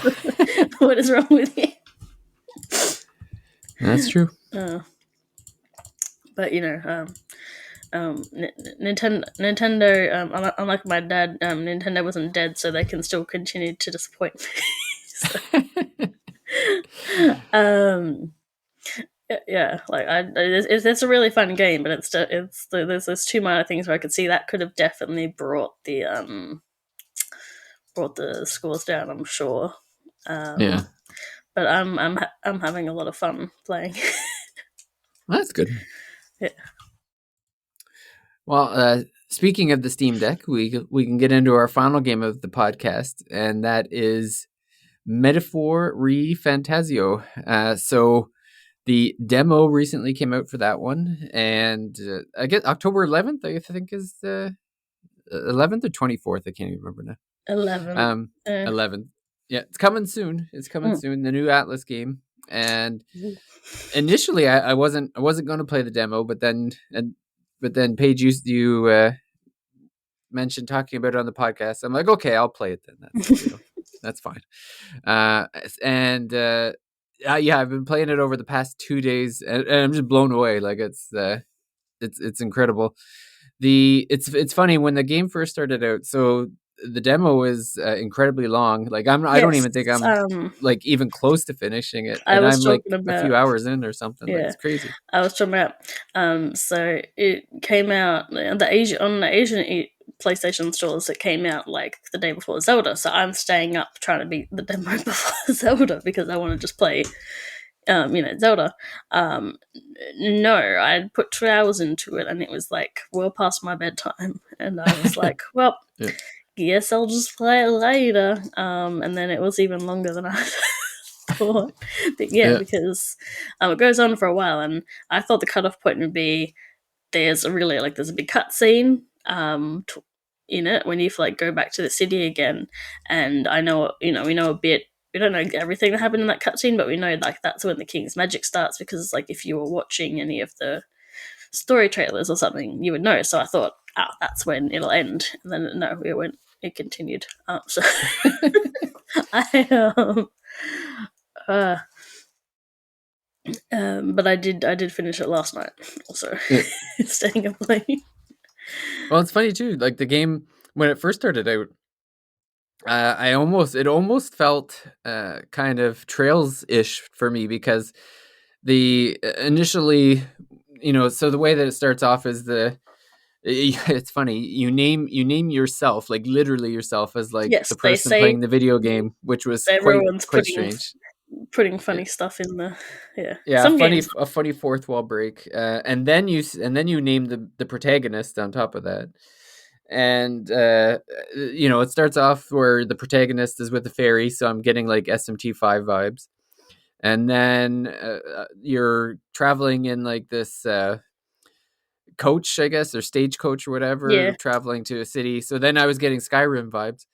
what is wrong with you? that's true. Uh, but Nintendo, unlike my dad, Nintendo wasn't dead, so they can still continue to disappoint me. So, um, yeah, like it's a really fun game, but there's two minor things where I could see that could have definitely brought the scores down. I'm sure, Yeah, but I'm having a lot of fun playing. that's good. Yeah. Well, speaking of the Steam Deck, we can get into our final game of the podcast, and that is Metaphor Re Fantazio. So the demo recently came out for that one, and I guess October 11th, I think is the 11th or 24th. I can't even remember now. 11. 11th. Yeah, it's coming soon. It's coming Mm. soon. The new Atlas game, and initially I wasn't going to play the demo, but then Paige you mentioned talking about it on the podcast. I'm like, okay, I'll play it then. That's fine. And Yeah, I've been playing it over the past 2 days, and I'm just blown away. Like it's incredible. It's funny when the game first started out. So the demo is incredibly long. Like I don't Yes, even think I'm like even close to finishing it, I and was I'm talking like a about few hours in or something. Like yeah, it's crazy. I was talking about. So it came out the Asian PlayStation stores. It came out like the day before Zelda. So I'm staying up trying to beat the demo before Zelda because I want to just play, Zelda. Um, no, I'd put 2 hours into it, and it was like well past my bedtime, and I was like, well, Yeah, guess I'll just play it later. And then it was even longer than I thought. But yeah, yeah, because it goes on for a while, and I thought the cutoff point would be there's a big cut scene in it when you like go back to the city again, and I know we know a bit. We don't know everything that happened in that cutscene, but we know like that's when the king's magic starts because like if you were watching any of the story trailers or something, you would know. So I thought, that's when it'll end, and then no, it went. It continued. So I uh, but I did finish it last night. Also, yeah. staying up late. Well, it's funny too. Like the game when it first started out, it almost felt kind of Trails ish for me because the initially, so the way that it starts off is it's funny. You name yourself, like literally yourself, as like Yes, the they person say playing the video game, which was quite everyone's quite putting strange. funny stuff in the Yeah, some games. a funny fourth wall break, and then you name the protagonist on top of that, and it starts off where the protagonist is with the fairy, so I'm getting like SMT5 vibes, and then you're traveling in like this coach, I guess, or stagecoach or whatever, Yeah, traveling to a city. So then I was getting Skyrim vibes.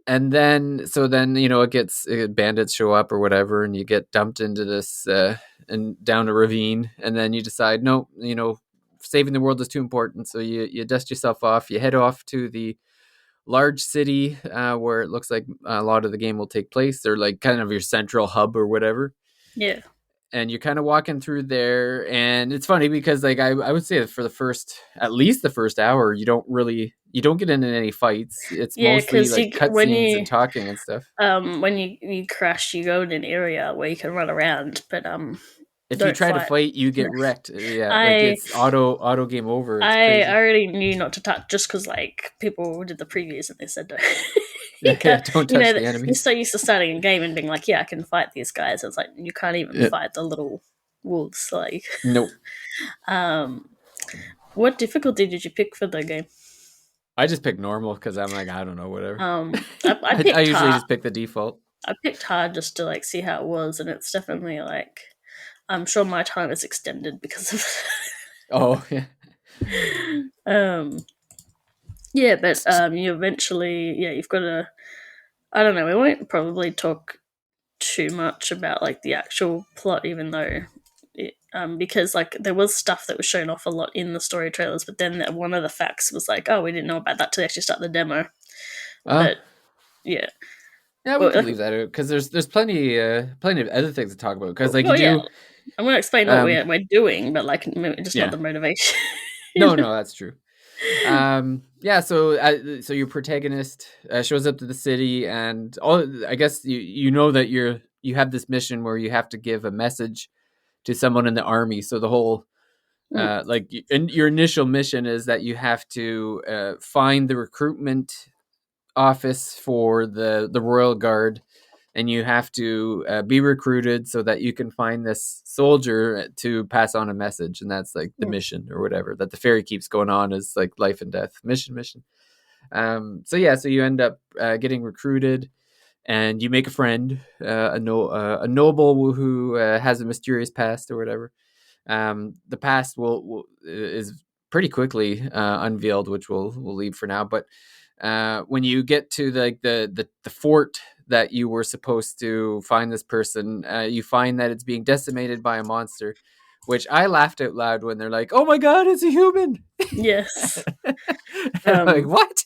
And then it gets bandits show up or whatever, and you get dumped into this and down a ravine, and then you decide no, saving the world is too important, so you dust yourself off, you head off to the large city where it looks like a lot of the game will take place, or like kind of your central hub or whatever, yeah, and you're kind of walking through there, and it's funny because like I would say that for the first at least the first hour you don't get into any fights. It's yeah. mostly Because like cutscenes and talking and stuff. when you crash, you go in an area where you can run around, but If you don't try to fight. fight, you get No. wrecked. Yeah, like I it's auto game over. It's I crazy. already knew not to touch just because like people did the previews and they said don't. You Yeah, yeah, can't, don't touch the you're enemies. so used to starting a game and being like, yeah, I can fight these guys. It's like you can't even Yeah. fight the little wolves. Like, Nope. um, what difficulty did you pick for the game? I just pick normal because I'm like, I don't know, whatever. I I picked usually hard. just pick the default. I picked hard just to like see how it was, and it's definitely like I'm sure my time is extended because of. Oh yeah. um, yeah, but you eventually, you've got to. I don't know. We won't probably talk too much about like the actual plot, even though because like there was stuff that was shown off a lot in the story trailers, but then one of the facts was like, oh, we didn't know about that till they actually start the demo. Uh, But yeah, yeah, we well, could leave that out because there's plenty of other things to talk about because like you well, yeah, do. I'm going to explain what um we're doing, but like just not yeah, the motivation. no, no, that's true. Yeah, so your protagonist shows up to the city, and all I guess you know that you have this mission where you have to give a message to someone in the army. So the whole Mm, your initial mission is that you have to find the recruitment office for the royal guard, and you have to be recruited so that you can find this soldier to pass on a message, and that's like the mm, mission or whatever that the fairy keeps going on is like life and death mission. So yeah, so you end up getting recruited, and you make a friend, a noble who has a mysterious past or whatever. The past will is pretty quickly unveiled, which we'll leave for now. But when you get to the fort that you were supposed to find this person, you find that it's being decimated by a monster, which I laughed out loud when they're like, "Oh my god, it's a human!" yes, I'm like, um, what?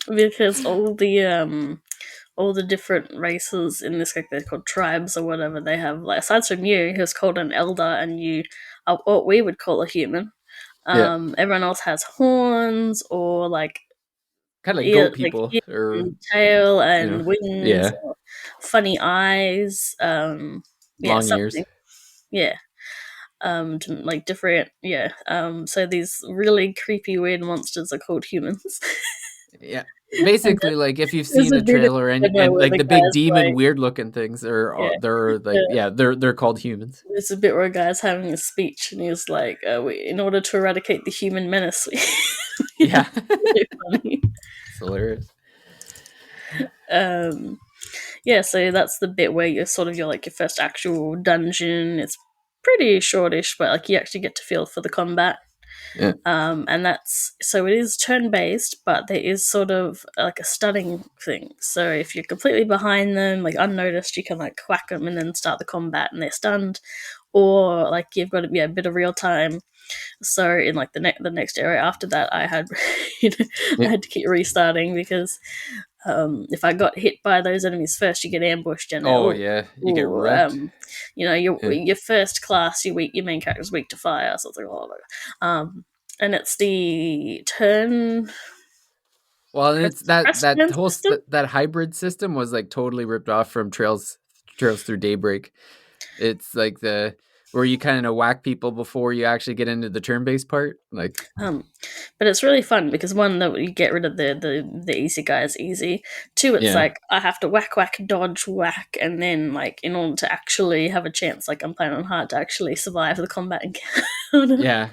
because all all the different races in this, like they're called tribes or whatever. They have, like, aside from you, who's called an elder, and you are what we would call a human. Yeah. Everyone else has horns or like Kind of like ear, goat like people, ears or and tail you know, and wings yeah, or funny eyes. Yeah, long ears. something. Yeah. Like different. Yeah. So these really creepy, weird monsters are called humans. Yeah. And Basically, like if you've there's seen a the bit of trailer, demo and where like the the big guy's demon like, weird looking things are yeah, they're like, uh, yeah, they're called humans. there's a bit where a guy's having a speech and he's like, in order to eradicate the human menace, Yeah. it's really funny. It's hilarious. Um, yeah, so that's the bit where you're sort of your like your first actual dungeon. It's pretty shortish, but like you actually get to feel for the combat. Yeah. And that's so it is turn based, but there is sort of like a stunning thing. So if you're completely behind them, like unnoticed, you can like whack them and then start the combat, and they're stunned. Or like you've got to be a bit of real time. So in like the next area after that, I had I Yeah. had to keep restarting because if I got hit by those enemies first, you get ambushed, and Oh yeah, you get wrecked. your Yeah. your first class, your main character's weak to fire, so it's like oh my god. And it's the turn Well, and it's that press whole system. that hybrid system was like totally ripped off from Trails Through Daybreak. It's like the where you kind of whack people before you actually get into the turn-based part. Like, Um, but it's really fun because one, that you get rid of the easy guys easy. Two, it's yeah, like I have to whack whack dodge whack, and then like in order to actually have a chance, like I'm playing on hard to actually survive the combat encounter. yeah,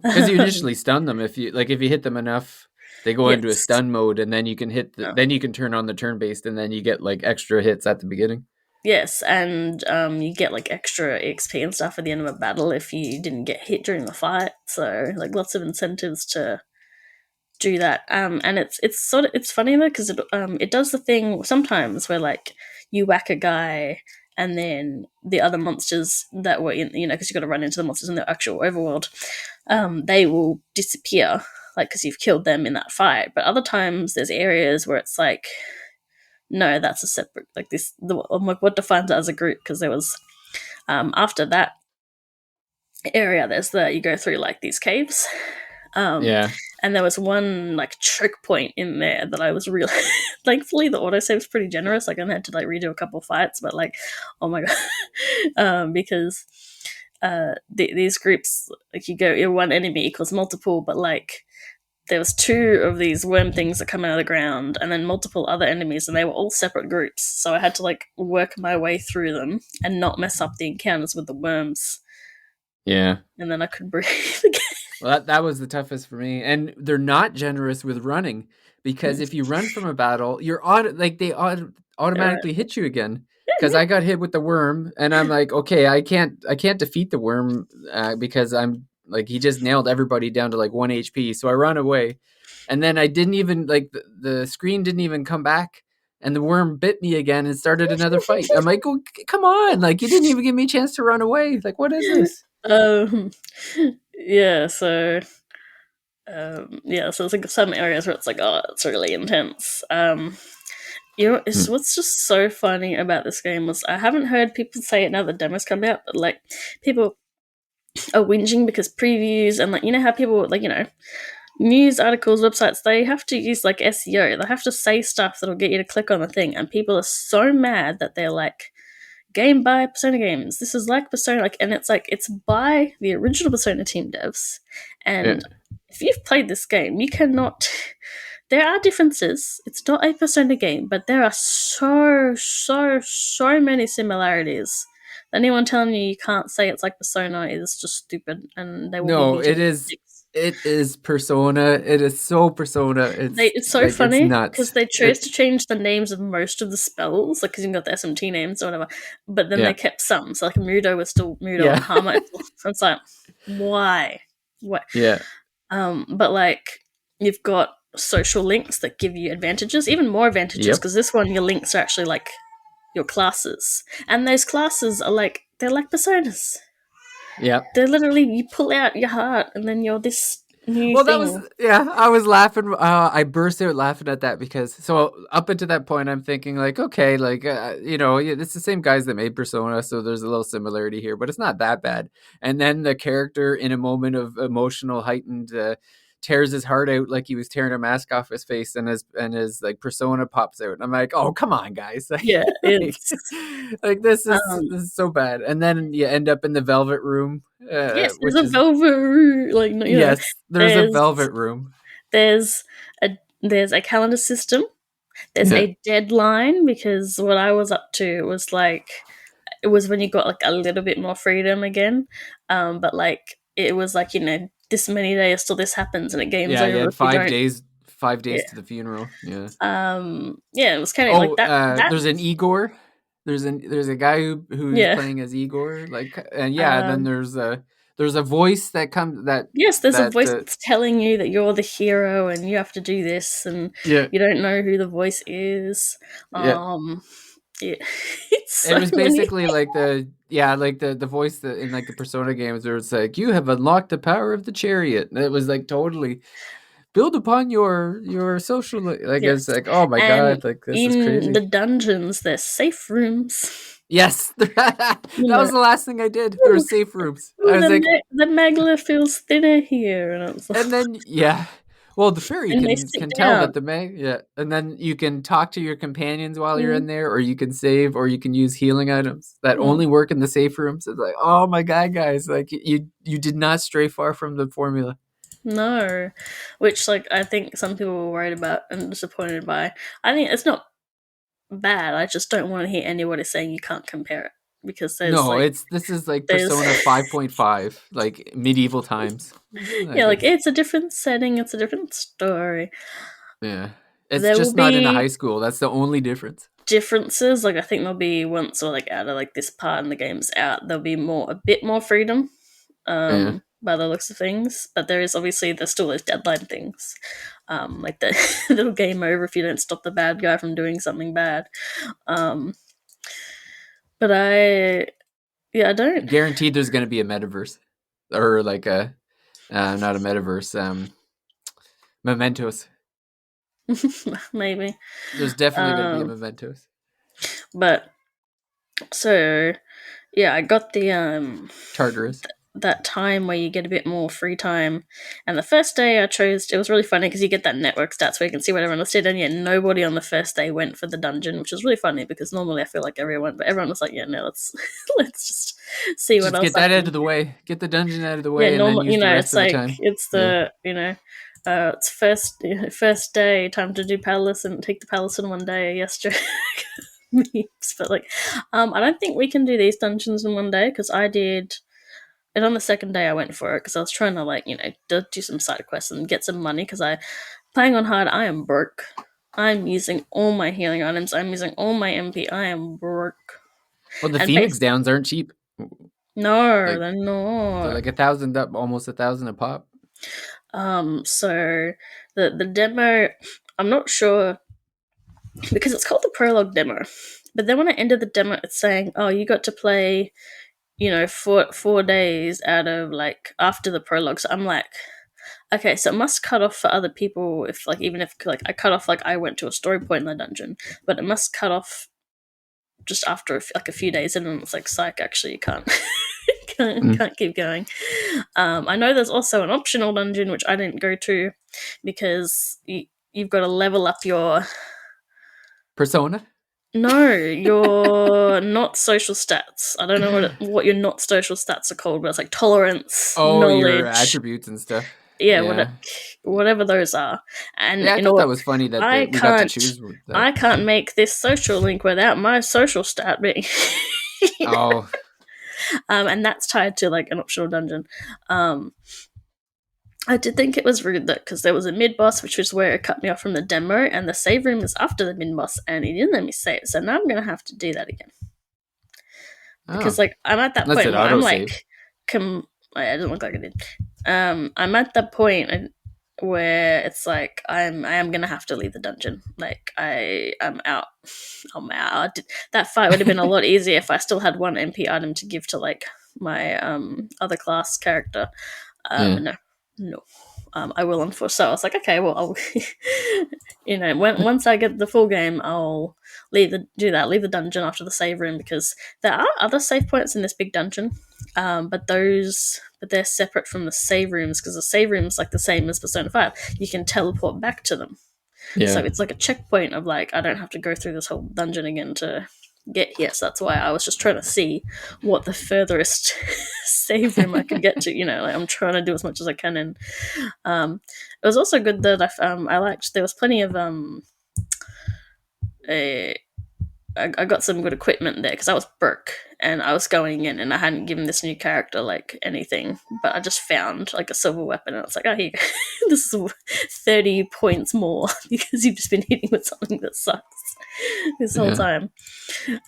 because you initially stun them if you hit them enough, they go into a Yes. stun mode, and then you can Uh, then you can turn on the turn-based, and then you get like extra hits at the beginning. yes, and you get like extra XP and stuff at the end of a battle if you didn't get hit during the fight. So like lots of incentives to do that. And it's sort of it's funny though because it does the thing sometimes where like you whack a guy and then the other monsters that were in because you got to run into the monsters in the actual overworld, they will disappear like because you've killed them in that fight. But other times there's areas where it's like no, that's a separate like this. I'm like what defines it as a group because there was after that area there's the you go through like these caves. Um, Yeah, and there was one like choke point in there that I was really thankfully the autosave was pretty generous. Like I had to like redo a couple fights, but like oh my god, because these groups like you go one enemy equals multiple, but like there was two of these worm things that come out of the ground and then multiple other enemies and they were all separate groups, so I had to like work my way through them and not mess up the encounters with the worms, yeah. and then I could breathe again. Well, that was the toughest for me, and they're not generous with running because if you run from a battle, they Right. automatically hit you again. Because I got hit with the worm, and I'm like, okay, I can't defeat the worm because I'm like he just nailed everybody down to like 1 HP. So I run away, and then I didn't even like the screen didn't even come back, and the worm bit me again and started another fight. I'm like, oh, come on, like you didn't even give me a chance to run away. Like what is this? um yeah, so yeah, so it's like some areas where it's like, oh, it's really intense. It's Hmm. what's just so funny about this game was I haven't heard people say it now the demos come out, but like people are whinging because previews and like how people like news articles, websites, they have to use like SEO. They have to say stuff that'll get you to click on the thing, and people are so mad that they're like game by Persona Games. This is like Persona, like, and it's like it's by the original Persona team devs. Yeah. And if you've played this game, you cannot. There are differences. It's not a Persona game, but there are so many similarities. Anyone telling you you can't say it's like Persona is just stupid, and they will be No, beating you with sticks. it is Persona. It is so Persona. It's so It's funny because nuts. they chose to change the names of most of the spells, like because you've got the SMT names or whatever, but then they Yeah. kept some. So like Mudo was still Mudo and Yeah. Hama. So it's like, why? What? Yeah. But like you've got social links that give you advantages, even more advantages, Yep. because this one your links are actually like your classes, and those classes are they're like personas. Yep. They're literally you pull out your heart, and then you're this. new Well, that was thing. yeah. I was laughing. I burst out laughing at that because so up until that point, I'm thinking like, okay, like yeah, it's the same guys that made Persona, so there's a little similarity here, but it's not that bad. And then the character, in a moment of emotional heightened, tears his heart out like he was tearing a mask off his face, and his like persona pops out. And I'm like, oh come on, guys, Yeah, like, it's like um this is so bad. And then you end up in the Velvet Room, yes, there's which a is velvet room, like yes, there's a there's Velvet Room. there's there's a calendar system. There's Yeah. a deadline because what I was up to was like it was when you got like a little bit more freedom again. But like it was like, this many days till this happens and it game's Yeah, you over had if you don't. 5 days Yeah. to the funeral. Yeah. Yeah, it was kind of Oh, like that. there's an Igor. There's a guy who's Yeah. playing as Igor. Like, and yeah, then Um, there's a voice that comes yes, there's a that voice that's telling you that you're the hero and you have to do this, and yeah, you don't know who the voice is. yeah. Um, yeah, it's It so was many. basically like the voice that in like the Persona games where it's like you have unlocked the power of the chariot. And it was like totally build upon your social like it's Yes, like oh my and god, like this is in the crazy. dungeons, there's safe rooms. Yes, that You was know, the last thing I did. There were ooh, safe rooms. I ooh, was like, the magla feels thinner here, and it's and then yeah, well, sure you and they stick can tell down. that the mag yeah, and then you can talk to your companions while you're in Mm, there, or you can save, or you can use healing items that mm. only work in the safe rooms. It's like, oh my god, guys, like you did not stray far from the formula. No, which like I think some people were worried about and disappointed by. I think it's not bad. I just don't want to hear anybody saying you can't compare it because No, it's this is like there's Persona 5.5, like medieval times. yeah, Like like it's it's a different setting, it's a different story. yeah, it's There will just not in a be high school. That's the only difference. differences. Like I think there'll be once or like out of like this part and the game's out, there'll be a bit more freedom. Yeah. By the looks of things, but there's still those deadline things, like the little game over if you don't stop the bad guy from doing something bad. Um, but I don't. Guaranteed there's going to be a metaverse or like a not a metaverse mementos. Maybe. There's definitely going to be a Um, mementos. but so yeah, I got the Tartarus. that time where you get a bit more free time. And the first day I chose, it was really funny because you get that network stats where you can see what everyone else did, and yet nobody on the first day went for the dungeon, which was really funny because normally I feel like everyone was like, yeah, no, let's let's just see what Just else get I that out can. of the way. Get the dungeon out of the Yeah, way and then normal, use the rest it's of the like time. it's Yeah. it's first day, time to do palace and take the palace in one day. Yesterday, memes, but like, I don't think we can do these dungeons in one day because I did. And on the second day, I went for it because I was trying to like do some side quests and get some money because I playing on hard. I am broke. I'm using all my healing items. I'm using all my MP. I am broke. Well, the And Phoenix base Downs aren't cheap. no, Like they're they're not. like 1,000 up, almost 1,000 a pop. So the demo, I'm not sure because it's called the prologue demo. But then when I ended the demo, it's saying, "Oh, you got to play, 4 days out of like after the prologue." So I'm like, okay, so it must cut off for other people if like even if like I cut off like I went to a story point in the dungeon, but it must cut off just after like a few days, and then it's like psych. Actually, you can't Mm. can't keep going. I know there's also an optional dungeon which I didn't go to because you've got to level up your Persona. no your not social stats. I don't know what your not social stats are called, but it's like tolerance, Oh, your knowledge, attributes and stuff. yeah, Yeah. whatever those are. And Yeah, I in thought order, that was funny that I we got to can't, choose with that. I can't make this social link without my social stat being, Oh, and that's tied to like an optional dungeon. Um, I did think it was rude that because there was a mid boss, which was where it cut me off from the demo, and the save room is after the mid boss, and he didn't let me save. So now I'm gonna have to do that again because oh. like I'm at that That's point an where I'm autosave. like, I didn't look like I did. I'm at that point where it's like I am gonna have to leave the dungeon. Like I'm out. I'm out. That fight would have been a lot easier if I still had one MP item to give to like my other class character. Yeah. No, no. I will enforce. So I was like, okay, well, I'll, once I get the full game, I'll leave the dungeon after the save room because there are other save points in this big dungeon, but they're separate from the save rooms because the save rooms like the same as Persona 5. You can teleport back to them, so Yeah. it's like a checkpoint of like I don't have to go through this whole dungeon again to get here. So that's why I was just trying to see what the furthest save room I could get to. Like I'm trying to do as much as I can, and it was also good that I liked. There was plenty of a I got some good equipment there because I was broke and I was going in and I hadn't given this new character like anything, but I just found like a silver weapon and I was like, oh, here, this is 30 points more because you've just been hitting with something that sucks this whole Yeah. time.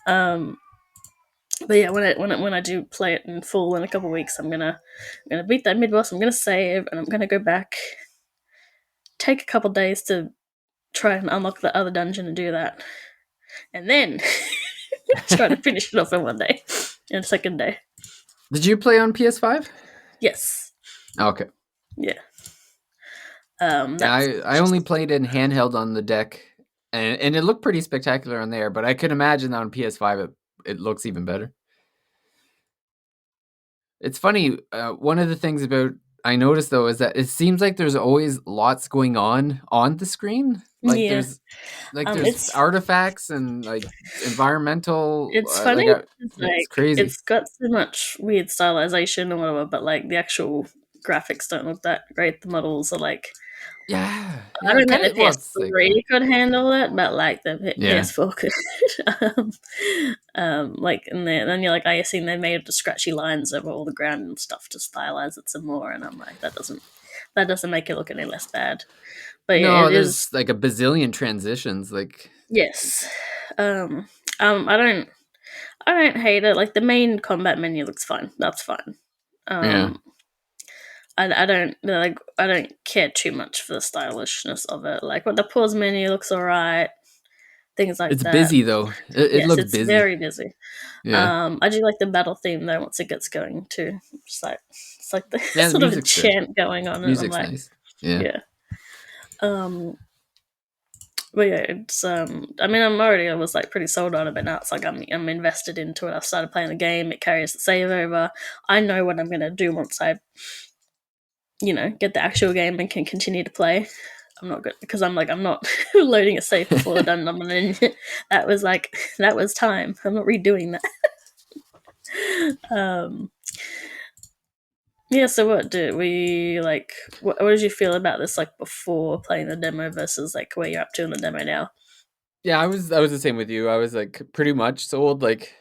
Um, but yeah, when I do play it in full in a couple of weeks, I'm gonna beat that mid boss. I'm gonna save and I'm gonna go back, take a couple of days to try and unlock the other dungeon and do that, and then try to finish it off in one day, in a second day. Did you play on PS5? Yes. Okay. Yeah. Yeah, That's I only played in handheld on the deck, and it looked pretty spectacular on there. But I could imagine on PS5 it looks even better. It's funny. One of the things about I noticed though is that it seems like there's always lots going on the screen. yeah. There's It's artifacts and like environmental it's funny. It's it's like crazy. it's got so much weird stylization or whatever, but like the actual graphics don't look that great. The models are like Yeah, I yeah, don't kind think of. the Well, it's like PS3 could handle it, but like the yeah, PS4 could. um, like and then you're like, I assume they made the scratchy lines over all the ground and stuff to stylize it some more, and I'm like, that doesn't make it look any less bad. But yeah, no, it there's is. like a bazillion transitions. Like Yes. Um. I don't. I don't hate it. Like the main combat menu looks fine. That's fine. yeah, Um. I don't care too much for the stylishness of it. Like, what the pause menu looks alright. Things like it's that. busy though. It Yes, looks it's busy. very busy. Yeah, I do like the battle theme though. Once it gets going too, it's like the yeah. The sort of a music's good. chant going on, and I'm Music's like, nice. Yeah. yeah. Um. But yeah, it's I mean, I was like pretty sold on it, but now it's like I'm invested into it. I've started playing the game. It carries the save over. I know what I'm gonna do once I get the actual game and can continue to play. I'm not good because I'm not loading a save before the done. That was time. I'm not redoing that. Um, yeah. So what did we like? What did you feel about this like before playing the demo versus like where you're up to in the demo now? Yeah, I was the same with you. I was like pretty much sold. Like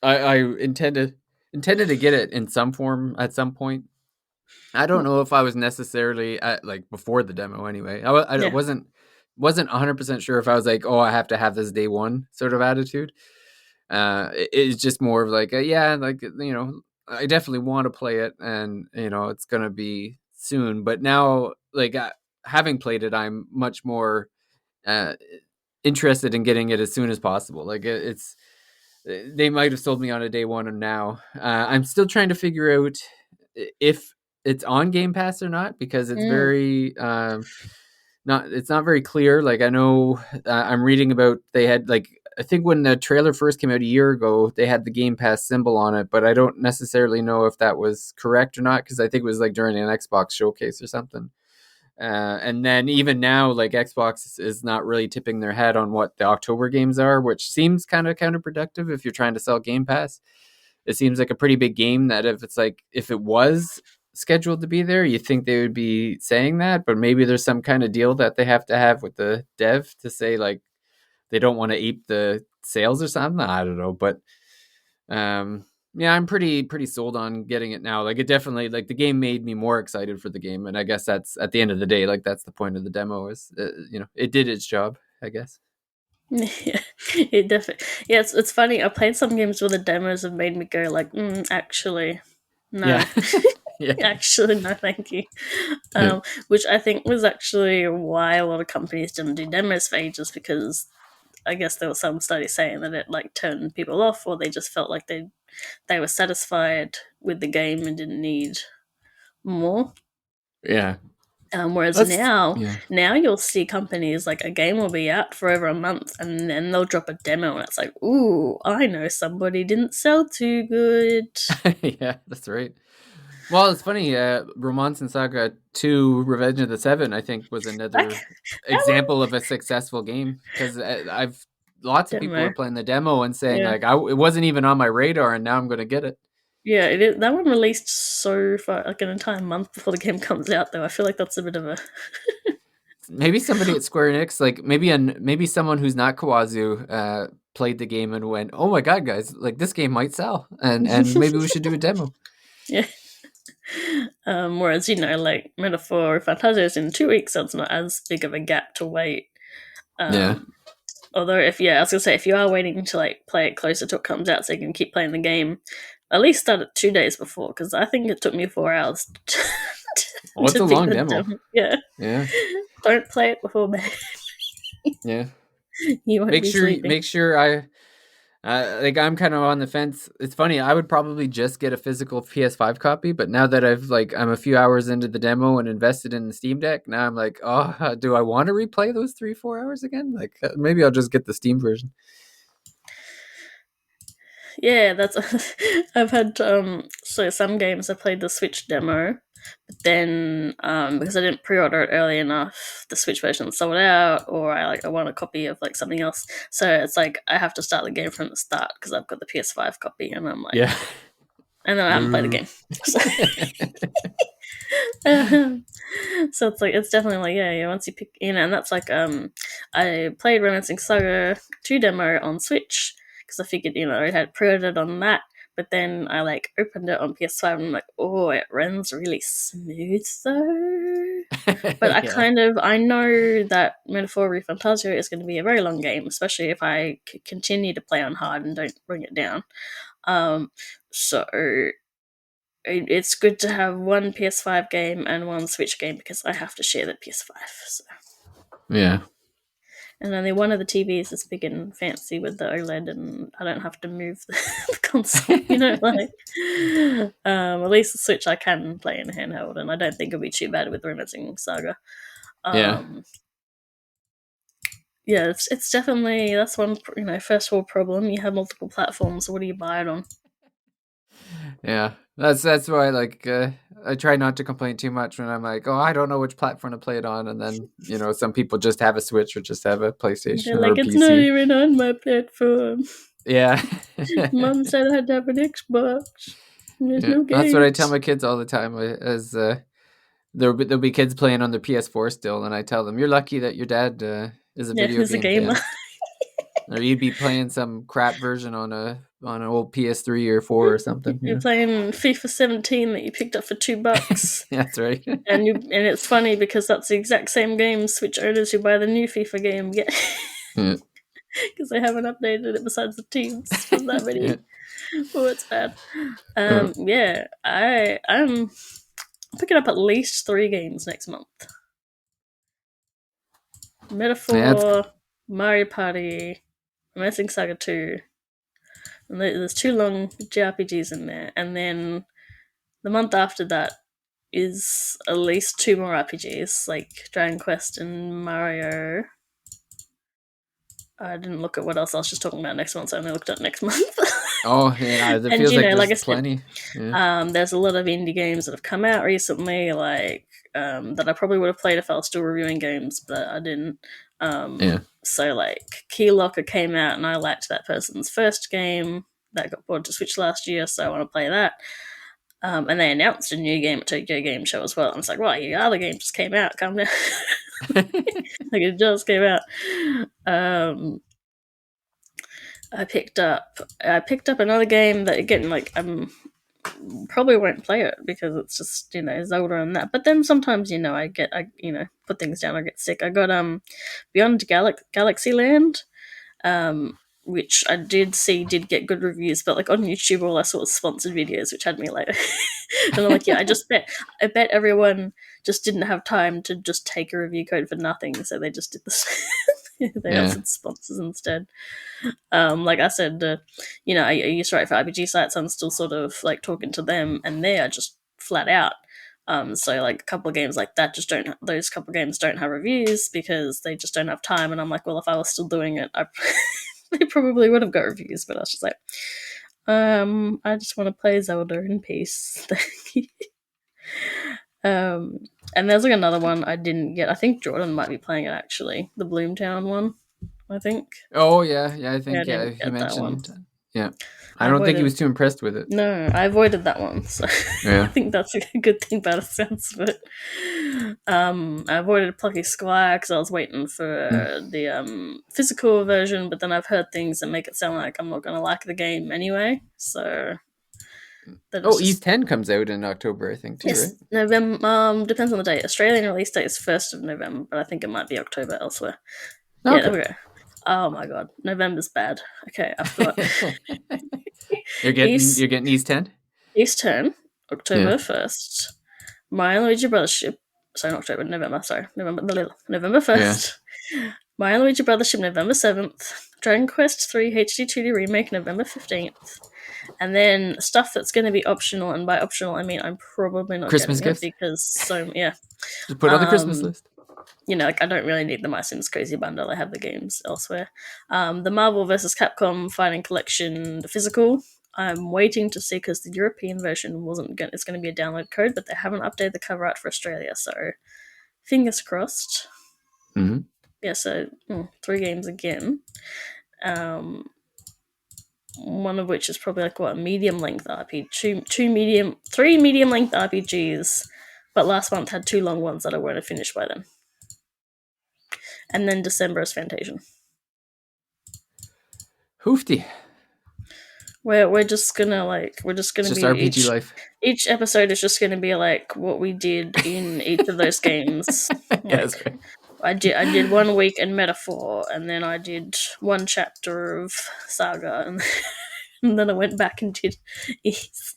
I intended to get it in some form at some point. I don't know if I was necessarily at like before the demo anyway. I Yeah. wasn't 100% sure if I was like, oh, I have to have this day one sort of attitude. It's just more of like, yeah, like I definitely want to play it, and it's gonna be soon. But now, like having played it, I'm much more uh, interested in getting it as soon as possible. Like it's they might have sold me on a day one, and now I'm still trying to figure out if it's on Game Pass or not because it's Mm, very not it's not very clear. Like I know I'm reading about they had like I think when the trailer first came out a year ago, they had the Game Pass symbol on it, but I don't necessarily know if that was correct or not because I think it was like during an Xbox showcase or something. And then even now, like Xbox is not really tipping their head on what the October games are, which seems kind of counterproductive if you're trying to sell Game Pass. It seems like a pretty big game that if it was scheduled to be there, you think they would be saying that, but maybe there's some kind of deal that they have to have with the dev to say like they don't want to ape the sales or something. I don't know, but yeah, I'm pretty sold on getting it now. Like it definitely like the game made me more excited for the game, and I guess that's at the end of the day, like that's the point of the demo is it did its job, I guess. yeah, it definitely. Yeah, it's funny. I played some games where the demos have made me go like, actually, Yeah, no, yeah, actually, no, thank you. yeah, Which I think was actually why a lot of companies didn't do demos for ages because I guess there was some study saying that it like turned people off, or they just felt like they were satisfied with the game and didn't need more. yeah. Whereas That's now, yeah. now you'll see companies like a game will be out for over a month, and then they'll drop a demo, and it's like, ooh, I know somebody didn't sell too good. Yeah, that's right. Well, it's funny. Romance and Saga 2: Revenge of the Seven, I think, was That another that one example of a successful game because I've lots of people demo, were playing the demo and saying yeah, like, it wasn't even on my radar, and now I'm going to get it. yeah, it is. That one released so far, like an entire month before the game comes out. Though I feel like that's a bit of a Maybe somebody at Square Enix, like maybe someone who's not Kawazu, played the game and went, "Oh my god, guys! Like this game might sell, and maybe we should do a demo." yeah. Whereas like Metaphor Fantazio is in 2 weeks, so it's not as big of a gap to wait. Yeah, Um, Although, if I was gonna say, if you are waiting to like play it closer to it comes out, so you can keep playing the game, at least start it 2 days before, because I think it took me 4 hours well, it's to a beat long the demo. demo. Yeah, Yeah, don't play it before bed. yeah. You won't be sleeping. Make sure I like I'm kind of on the fence. It's funny. I would probably just get a physical PS5 copy, but now that I'm a few hours into the demo and invested in the Steam Deck, now I'm like, oh, do I want to replay those 3 4 hours again? Like maybe I'll just get the Steam version. Yeah, that's. I've had so some games I played the Switch demo, but then because I didn't pre-order it early enough, the Switch version sold out, or I want a copy of like something else. So it's like I have to start the game from the start because I've got the PS5 copy, and I'm like, Yeah. and then I haven't played the Boo. game. So, so it's like it's definitely like yeah. Once you pick and that's like I played Romancing Saga 2 demo on Switch because I figured I had pre-ordered on that, but then I like opened it on PS5 and I'm like, oh, it runs really smooth though. But Yeah. I know that Metaphor Fantazio is going to be a very long game, especially if I continue to play on hard and don't bring it down. Um, so it's good to have one PS5 game and one Switch game because I have to share the PS5. So. Yeah. And only one of the TVs is big and fancy with the OLED, and I don't have to move the console. At least the Switch I can play in handheld, and I don't think it'll be too bad with Romancing Saga. Yeah. Um, yeah, it's definitely that's one first world problem. You have multiple platforms. So what do you buy it on? Yeah. That's why like I try not to complain too much when I'm like, "Oh, I don't know which platform to play it on." And then, some people just have a Switch or just have a They're PlayStation or a like, it's not PC. even on my platform. Yeah. Mom said I had to have an Xbox. There's Yeah. no That's what I tell games. my kids all the time, as there'll be kids playing on their PS4 still, and I tell them, "You're lucky that your dad is a Yeah, video there's a game gamer. fan." Or you'd be playing some crap version on an old PS3 or 4 or something, You're playing FIFA 17 that you picked up for $2, That's right. and it's funny because that's the exact same game Switch owners who buy the new FIFA game get Yeah. because they haven't updated it besides the teams for that Yeah. many. Oh, it's bad. Uh, Yeah, I'm picking up at least 3 games next month. yeah, it's Metaphor, Mario Party, Amazing Saga 2, and there's 2 long JRPGs in there, and then the month after that is at least 2 more RPGs like Dragon Quest and Mario. I didn't look at what else I was just talking about next month, so I only looked at next month. oh, yeah, it And feels like like there's I said, plenty. Yeah. there's a lot of indie games that have come out recently, like that I probably would have played if I was still reviewing games, but I didn't. Yeah. So like Key Locker came out, and I liked that person's first game that got brought to Switch last year, so I want to play that. And they announced a new game at Tokyo Game Show as well. And it's like, well, your other game just came out. Calm down. Like it just came out. Um, I picked up another game that again, like probably won't play it because it's just Zelda and that. But then sometimes I put things down. I get sick. I got Beyond Galaxy Land, which I did see did get good reviews, but like on YouTube, all I saw was sponsored videos, which had me like, and I'm like, yeah, I bet everyone just didn't have time to just take a review code for nothing, so they just did this. They Yeah. offered sponsors instead. Like I said, I used to write for RPG sites. I'm still sort of like talking to them, and they are just flat out. So like a couple of games like that just don't. Those couple of games don't have reviews because they just don't have time. And I'm like, well, if I was still doing it, I they probably would have got reviews. But I was just like, I just want to play Zelda in peace. um, and there's like another one I didn't get. I think Jordan might be playing it actually. The Bloomtown one, I think. Oh yeah, yeah. I Yeah, I think didn't he get that one. mentioned. Yeah, I I don't think he avoided. was too impressed with it. No, I avoided that one. So I Yeah. think that's a good thing about a sense of it. I avoided Plucky Squire because I was waiting Mm. for the physical version, but then I've heard things that make it sound like I'm not going to like the game anyway. So that is Oh, East just 10 comes out in October, I think, too, right? yes, November. Depends on the date. Australian release date is 1st of November, but I think it might be October elsewhere. Yeah, there Okay. we go. Oh my god, November's bad. Okay, I forgot. You're East getting East 10? East Turn, Yeah. October 1st. Mario and Luigi Brothers Ship. Sorry, not October, November. Sorry, November Yeah. 1st. Mario and Luigi Brothers Ship, November 7th. Dragon Quest 3 HD 2D Remake, November 15th. And then stuff that's going to be optional, and by optional I mean I'm probably not Christmas getting it gifts? because so yeah, Just put it on the Christmas um, list. like I don't really need the My Sims Crazy bundle. I have the games elsewhere. The Marvel vs. Capcom Fighting Collection, the physical. I'm waiting to see because the European version wasn't going. It's going to be a download code, but they haven't updated the cover art for Australia. So fingers crossed. Hmm. Yeah. So 3 games again. Um, one of which is probably like what a medium length RPG, three medium length RPGs, but last month had 2 long ones that I won't have finished by then. And then December is Fantazio. Hoofty. We're just gonna It's just be RPG life. each episode is just gonna be like what we did in each of those games. Yeah, Like that's right. I did 1 week in Metaphor, and then I did 1 chapter of Saga, and, and then I went back and did East.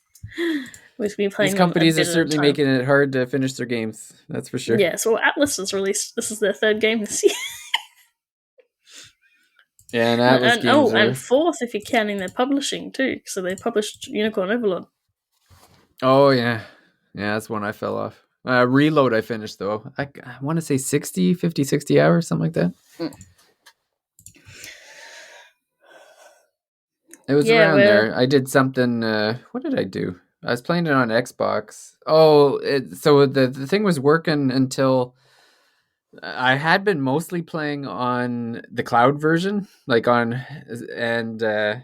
With me These playing them a companies are bit at a certainly time. making it hard to finish their games. That's for sure. Yeah, so Atlas has released. This is their 3rd game this year, Yeah, and Atlas games and are. fourth if you're counting their publishing too. So they published Unicorn Overlord. Oh, yeah. Yeah, that's one I fell off. Reload I finished, though. I want to say 60, 50, 60 hours, something like that. Mm. It was Yeah, around well, there. I did something. What did I do? I was playing it on Xbox. Oh, so the thing was working until I had been mostly playing on the cloud version, like on, and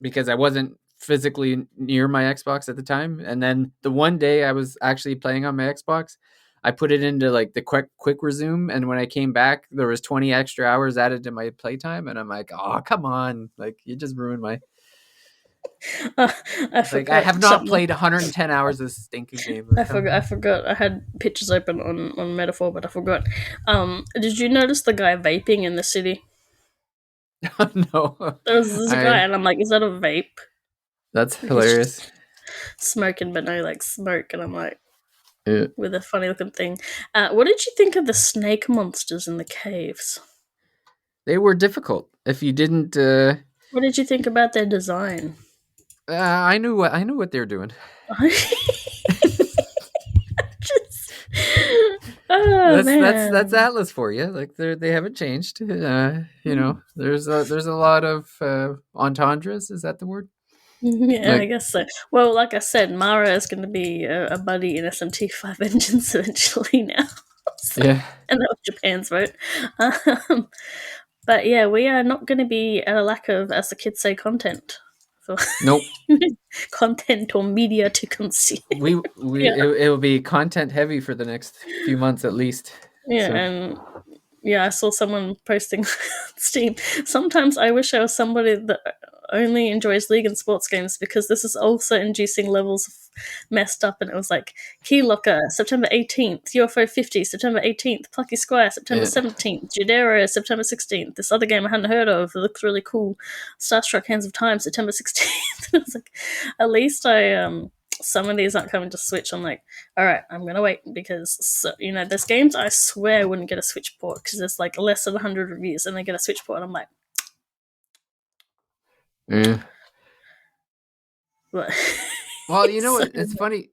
because I wasn't physically near my Xbox at the time. And then the one day I was actually playing on my Xbox, I put it into like the quick resume, and when I came back, there was 20 extra hours added to my playtime, and I'm like, oh come on, like you just ruined my. I It's like I forgot have not something. played 110 hours of this stinking game. Like, I forgot. I forgot. I had pictures open on Metaphor, but I forgot. Did you notice the guy vaping in the city? no, There's a guy, I. and I'm like, is that a vape? That's He's hilarious. just smoking, but no, like smoke, and I'm like, Yeah. with a funny looking thing. What did you think of the snake monsters in the caves? They were difficult. If you didn't, What did you think about their design? I knew what they were doing. Just, oh That's man. Atlas for you. Like they haven't changed. There's a lot of entendres. Is that the word? Yeah, I Like guess so. Well, like I said, Mara is going to be a buddy in SMT5 engines eventually now. So, yeah. and that was Japan's vote. Um, but yeah, we are not going to be at a lack of, as the kids say, content. For Nope. content or media to consume. We Yeah, it will be content heavy for the next few months at least. yeah, So and yeah, I saw someone posting on Steam. Sometimes I wish I was somebody that only enjoys League and sports games because this is also inducing levels of messed up. And it was like Keylocker, September 18th, UFO 50, September 18th, Plucky Squire, September yeah. 17th, Judera, September 16th. This other game I hadn't heard of, it looks really cool. Starstruck Hands of Time, September 16th. It's like, at least some of these aren't coming to Switch. I'm like, all right, I'm gonna wait because there's games I swear I wouldn't get a Switch port because there's like less than 100 reviews and they get a Switch port. And I'm like, Yeah. what? Well, you know So, what? It's funny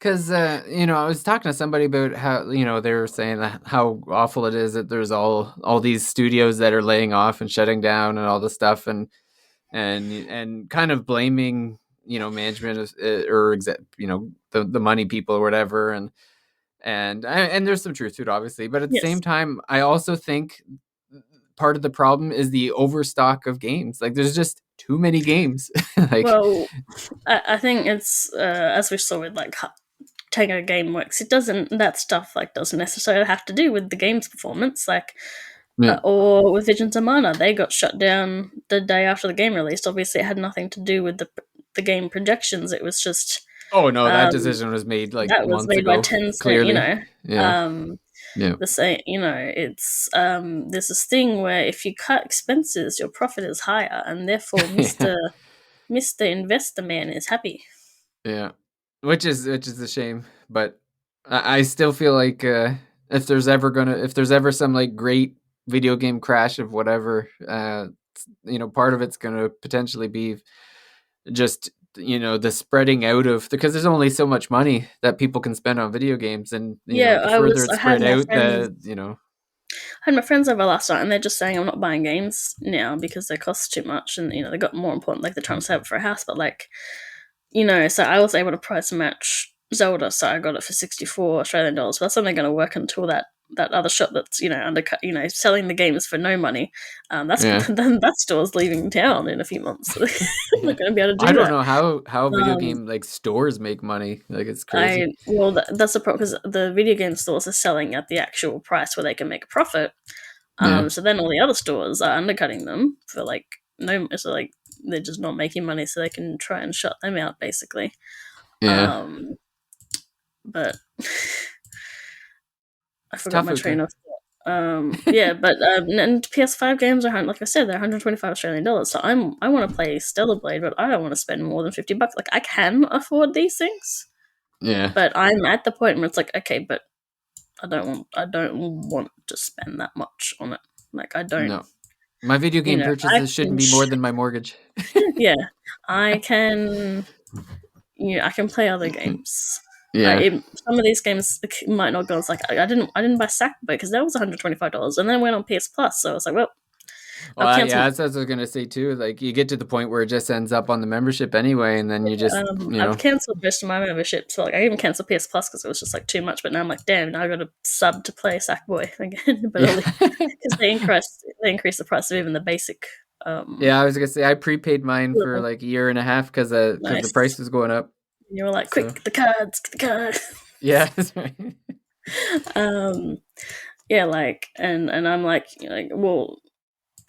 because I was talking to somebody about how they were saying that how awful it is that there's all these studios that are laying off and shutting down and all this stuff, and kind of blaming management or the money people or whatever, and there's some truth to it, obviously, but at the same Yes. time, I also think part of the problem is the overstock of games. Like, there's just too many games. Like, Well, I think it's as we saw with like Tango Game Works. It doesn't that stuff like doesn't necessarily have to do with the game's performance. Like yeah. or with Visions of Mana, they got shut down the day after the game released. Obviously, it had nothing to do with the game projections. It was just Oh no, that um, decision was made like that was months made by ago. Tencent. Clearly, yeah, yeah, The same. It's there's this thing where if you cut expenses, your profit is higher, and therefore yeah, Mister Investor Man is happy. yeah. Which is a shame, but I still feel like if there's ever some like great video game crash of whatever, part of it's gonna potentially be just the spreading out of, because there's only so much money that people can spend on video games, and Yeah, the further I it's had spread my out, friends the. I had my friends over last night, and they're just saying I'm not buying games now because they cost too much, and they got more important. Like they're trying to save it for a house, but like so I was able to price match Zelda, so I got it for $64 Australian. But that's only going to work until that other shop that's undercut, selling the games for no money. That's Yeah. then that store's leaving town in a few months. So I'm Yeah. not going to be able to I do don't that. know how video Um, game like stores make money. Like, it's crazy. I well, that's the problem because the video game stores are selling at the actual price where they can make a profit. Yeah. So then all the other stores are undercutting them for like no, so like they're just not making money, so they can try and shut them out basically. Yeah. Um, but I It's forgot tough my out train there. of thought. Yeah, but and PS5 games are like I said, they're $125 Australian. So I want to play Stellar Blade, but I don't want to spend more than $50. Like I can afford these things, Yeah. but I'm at the point where it's like, okay, but I don't want to spend that much on it. Like I don't, No. My video game I purchases can, shouldn't be more than my mortgage. yeah, I can, I can play other games. Yeah. Some of these games might not go. It's like I didn't buy Sackboy because that was $125, and then it went on PS Plus. So I was like, well, Well, I'll cancel. yeah, that's what I was gonna say too. Like, you get to the point where it just ends up on the membership anyway, and then you just, I've cancelled most of my memberships. So like I even cancelled PS Plus because it was just like too much. But now I'm like, damn, now I got to sub to play Sackboy again. But yeah. only because they increased the price of even the basic. Yeah, I was gonna say I prepaid mine for Level. like a year and a half because the price Nice. was going up. And you were like, So quick, the cards, get the cards. yeah, that's right. um, yeah, like, and I'm like, well,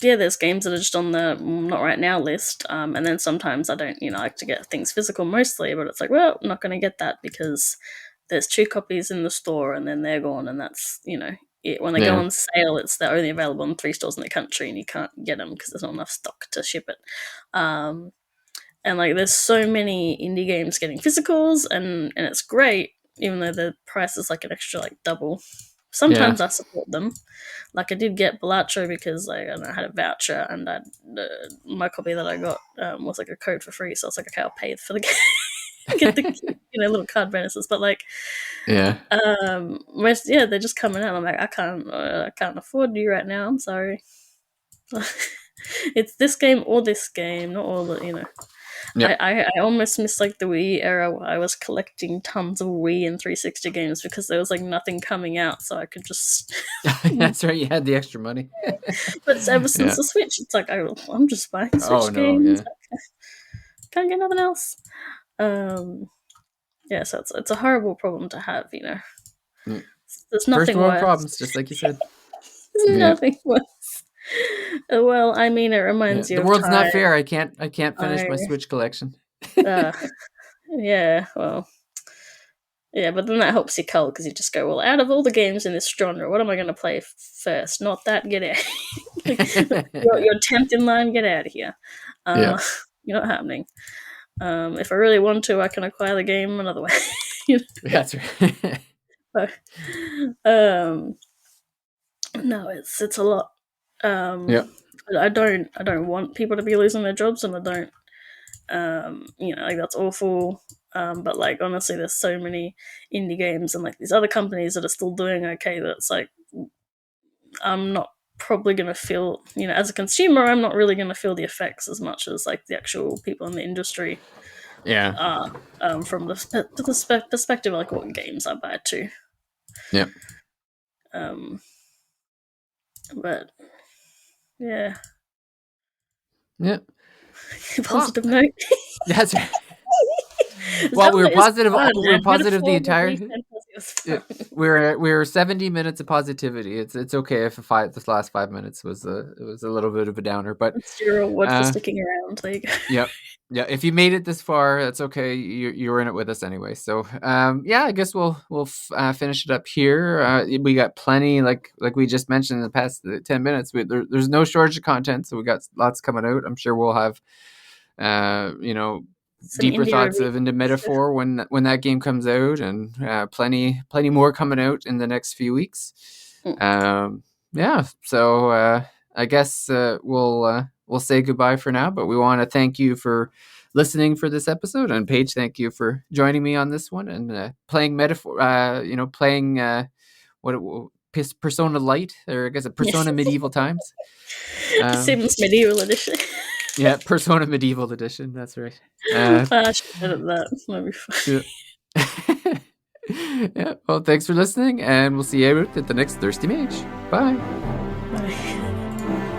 yeah, there's games that are just on the not right now list. And then sometimes I don't, like to get things physical mostly, but it's like, well, I'm not going to get that because there's 2 copies in the store and then they're gone, and that's it. When they go Yeah, on sale, they're only available in 3 stores in the country, and you can't get them because there's not enough stock to ship it. Um, and like, there's so many indie games getting physicals, and it's great, even though the price is like an extra like double. yeah. Sometimes I support them, like I did get Balacho because like, I don't know, I had a voucher, and my copy that I got was like a code for free, so I was like, okay, I'll pay for the game, get the little card bonuses. But like, Yeah. yeah, they're just coming out. I'm like, I can't afford you right now. I'm sorry. It's this game or this game, not all the. Yep. I almost missed like the Wii era where I was collecting tons of Wii and 360 games because there was like nothing coming out, so I could just. That's right. You had the extra money. But ever since Yeah. the Switch, it's like I'm just buying Oh Switch no. games. Yeah. Can't get nothing else. Um, yeah, so it's a horrible problem to have. Mm. There's First nothing world worse. problems, just like you said. There's Yeah. nothing worse. Well, I mean, it Yeah. reminds you The of world's not time. fair. I can't finish I my Switch collection. uh, yeah, well, yeah, but then that helps you cull because you just go, well, out of all the games in this genre, what am I going to play first? Not that. Get out. You're 10th in line. Get out of here. Yeah. Uh, you're not happening. If I really want to, I can acquire the game another way. That's right. So, um, no, it's a lot. Yeah. I don't want people to be losing their jobs, and I don't. Like that's awful. But like honestly, there's so many indie games and like these other companies that are still doing okay. That's like I'm not probably going to feel, as a consumer, I'm not really going to feel the effects as much as like the actual people in the industry Yeah. are, from the perspective of like what games I buy too. Yeah. Um, but yeah, Yeah. Well, positive note. that's Is well, that we were what is positive. fun? We were And positive the metaphorically, entire. fantasy is Yeah, fun. we're 70 minutes of positivity. It's okay if this last 5 minutes was it was a little bit of a downer, but That's your reward for uh, sticking around. There you go. yeah, yeah. If you made it this far, that's okay. You were in it with us anyway. So yeah, I guess we'll finish it up here. We got plenty, like we just mentioned in the past 10 minutes. There's no shortage of content, so we got lots coming out. I'm sure we'll have you know, Some deeper indie thoughts reviews. of into metaphor when that game comes out, and plenty more coming out in the next few weeks. Mm. Yeah, so I guess we'll say goodbye for now, but we want to thank you for listening for this episode, and Paige, thank you for joining me on this one and playing metaphor. Playing Persona Light, or I guess a Yes. Persona Medieval Times. The Um, Sims Medieval Edition. yeah, Persona Medieval Edition. That's right. Uh, I should edit that. That'd be fun. yeah. Yeah. Well, thanks for listening, and we'll see you out at the next Thirsty Mage. Bye. Bye.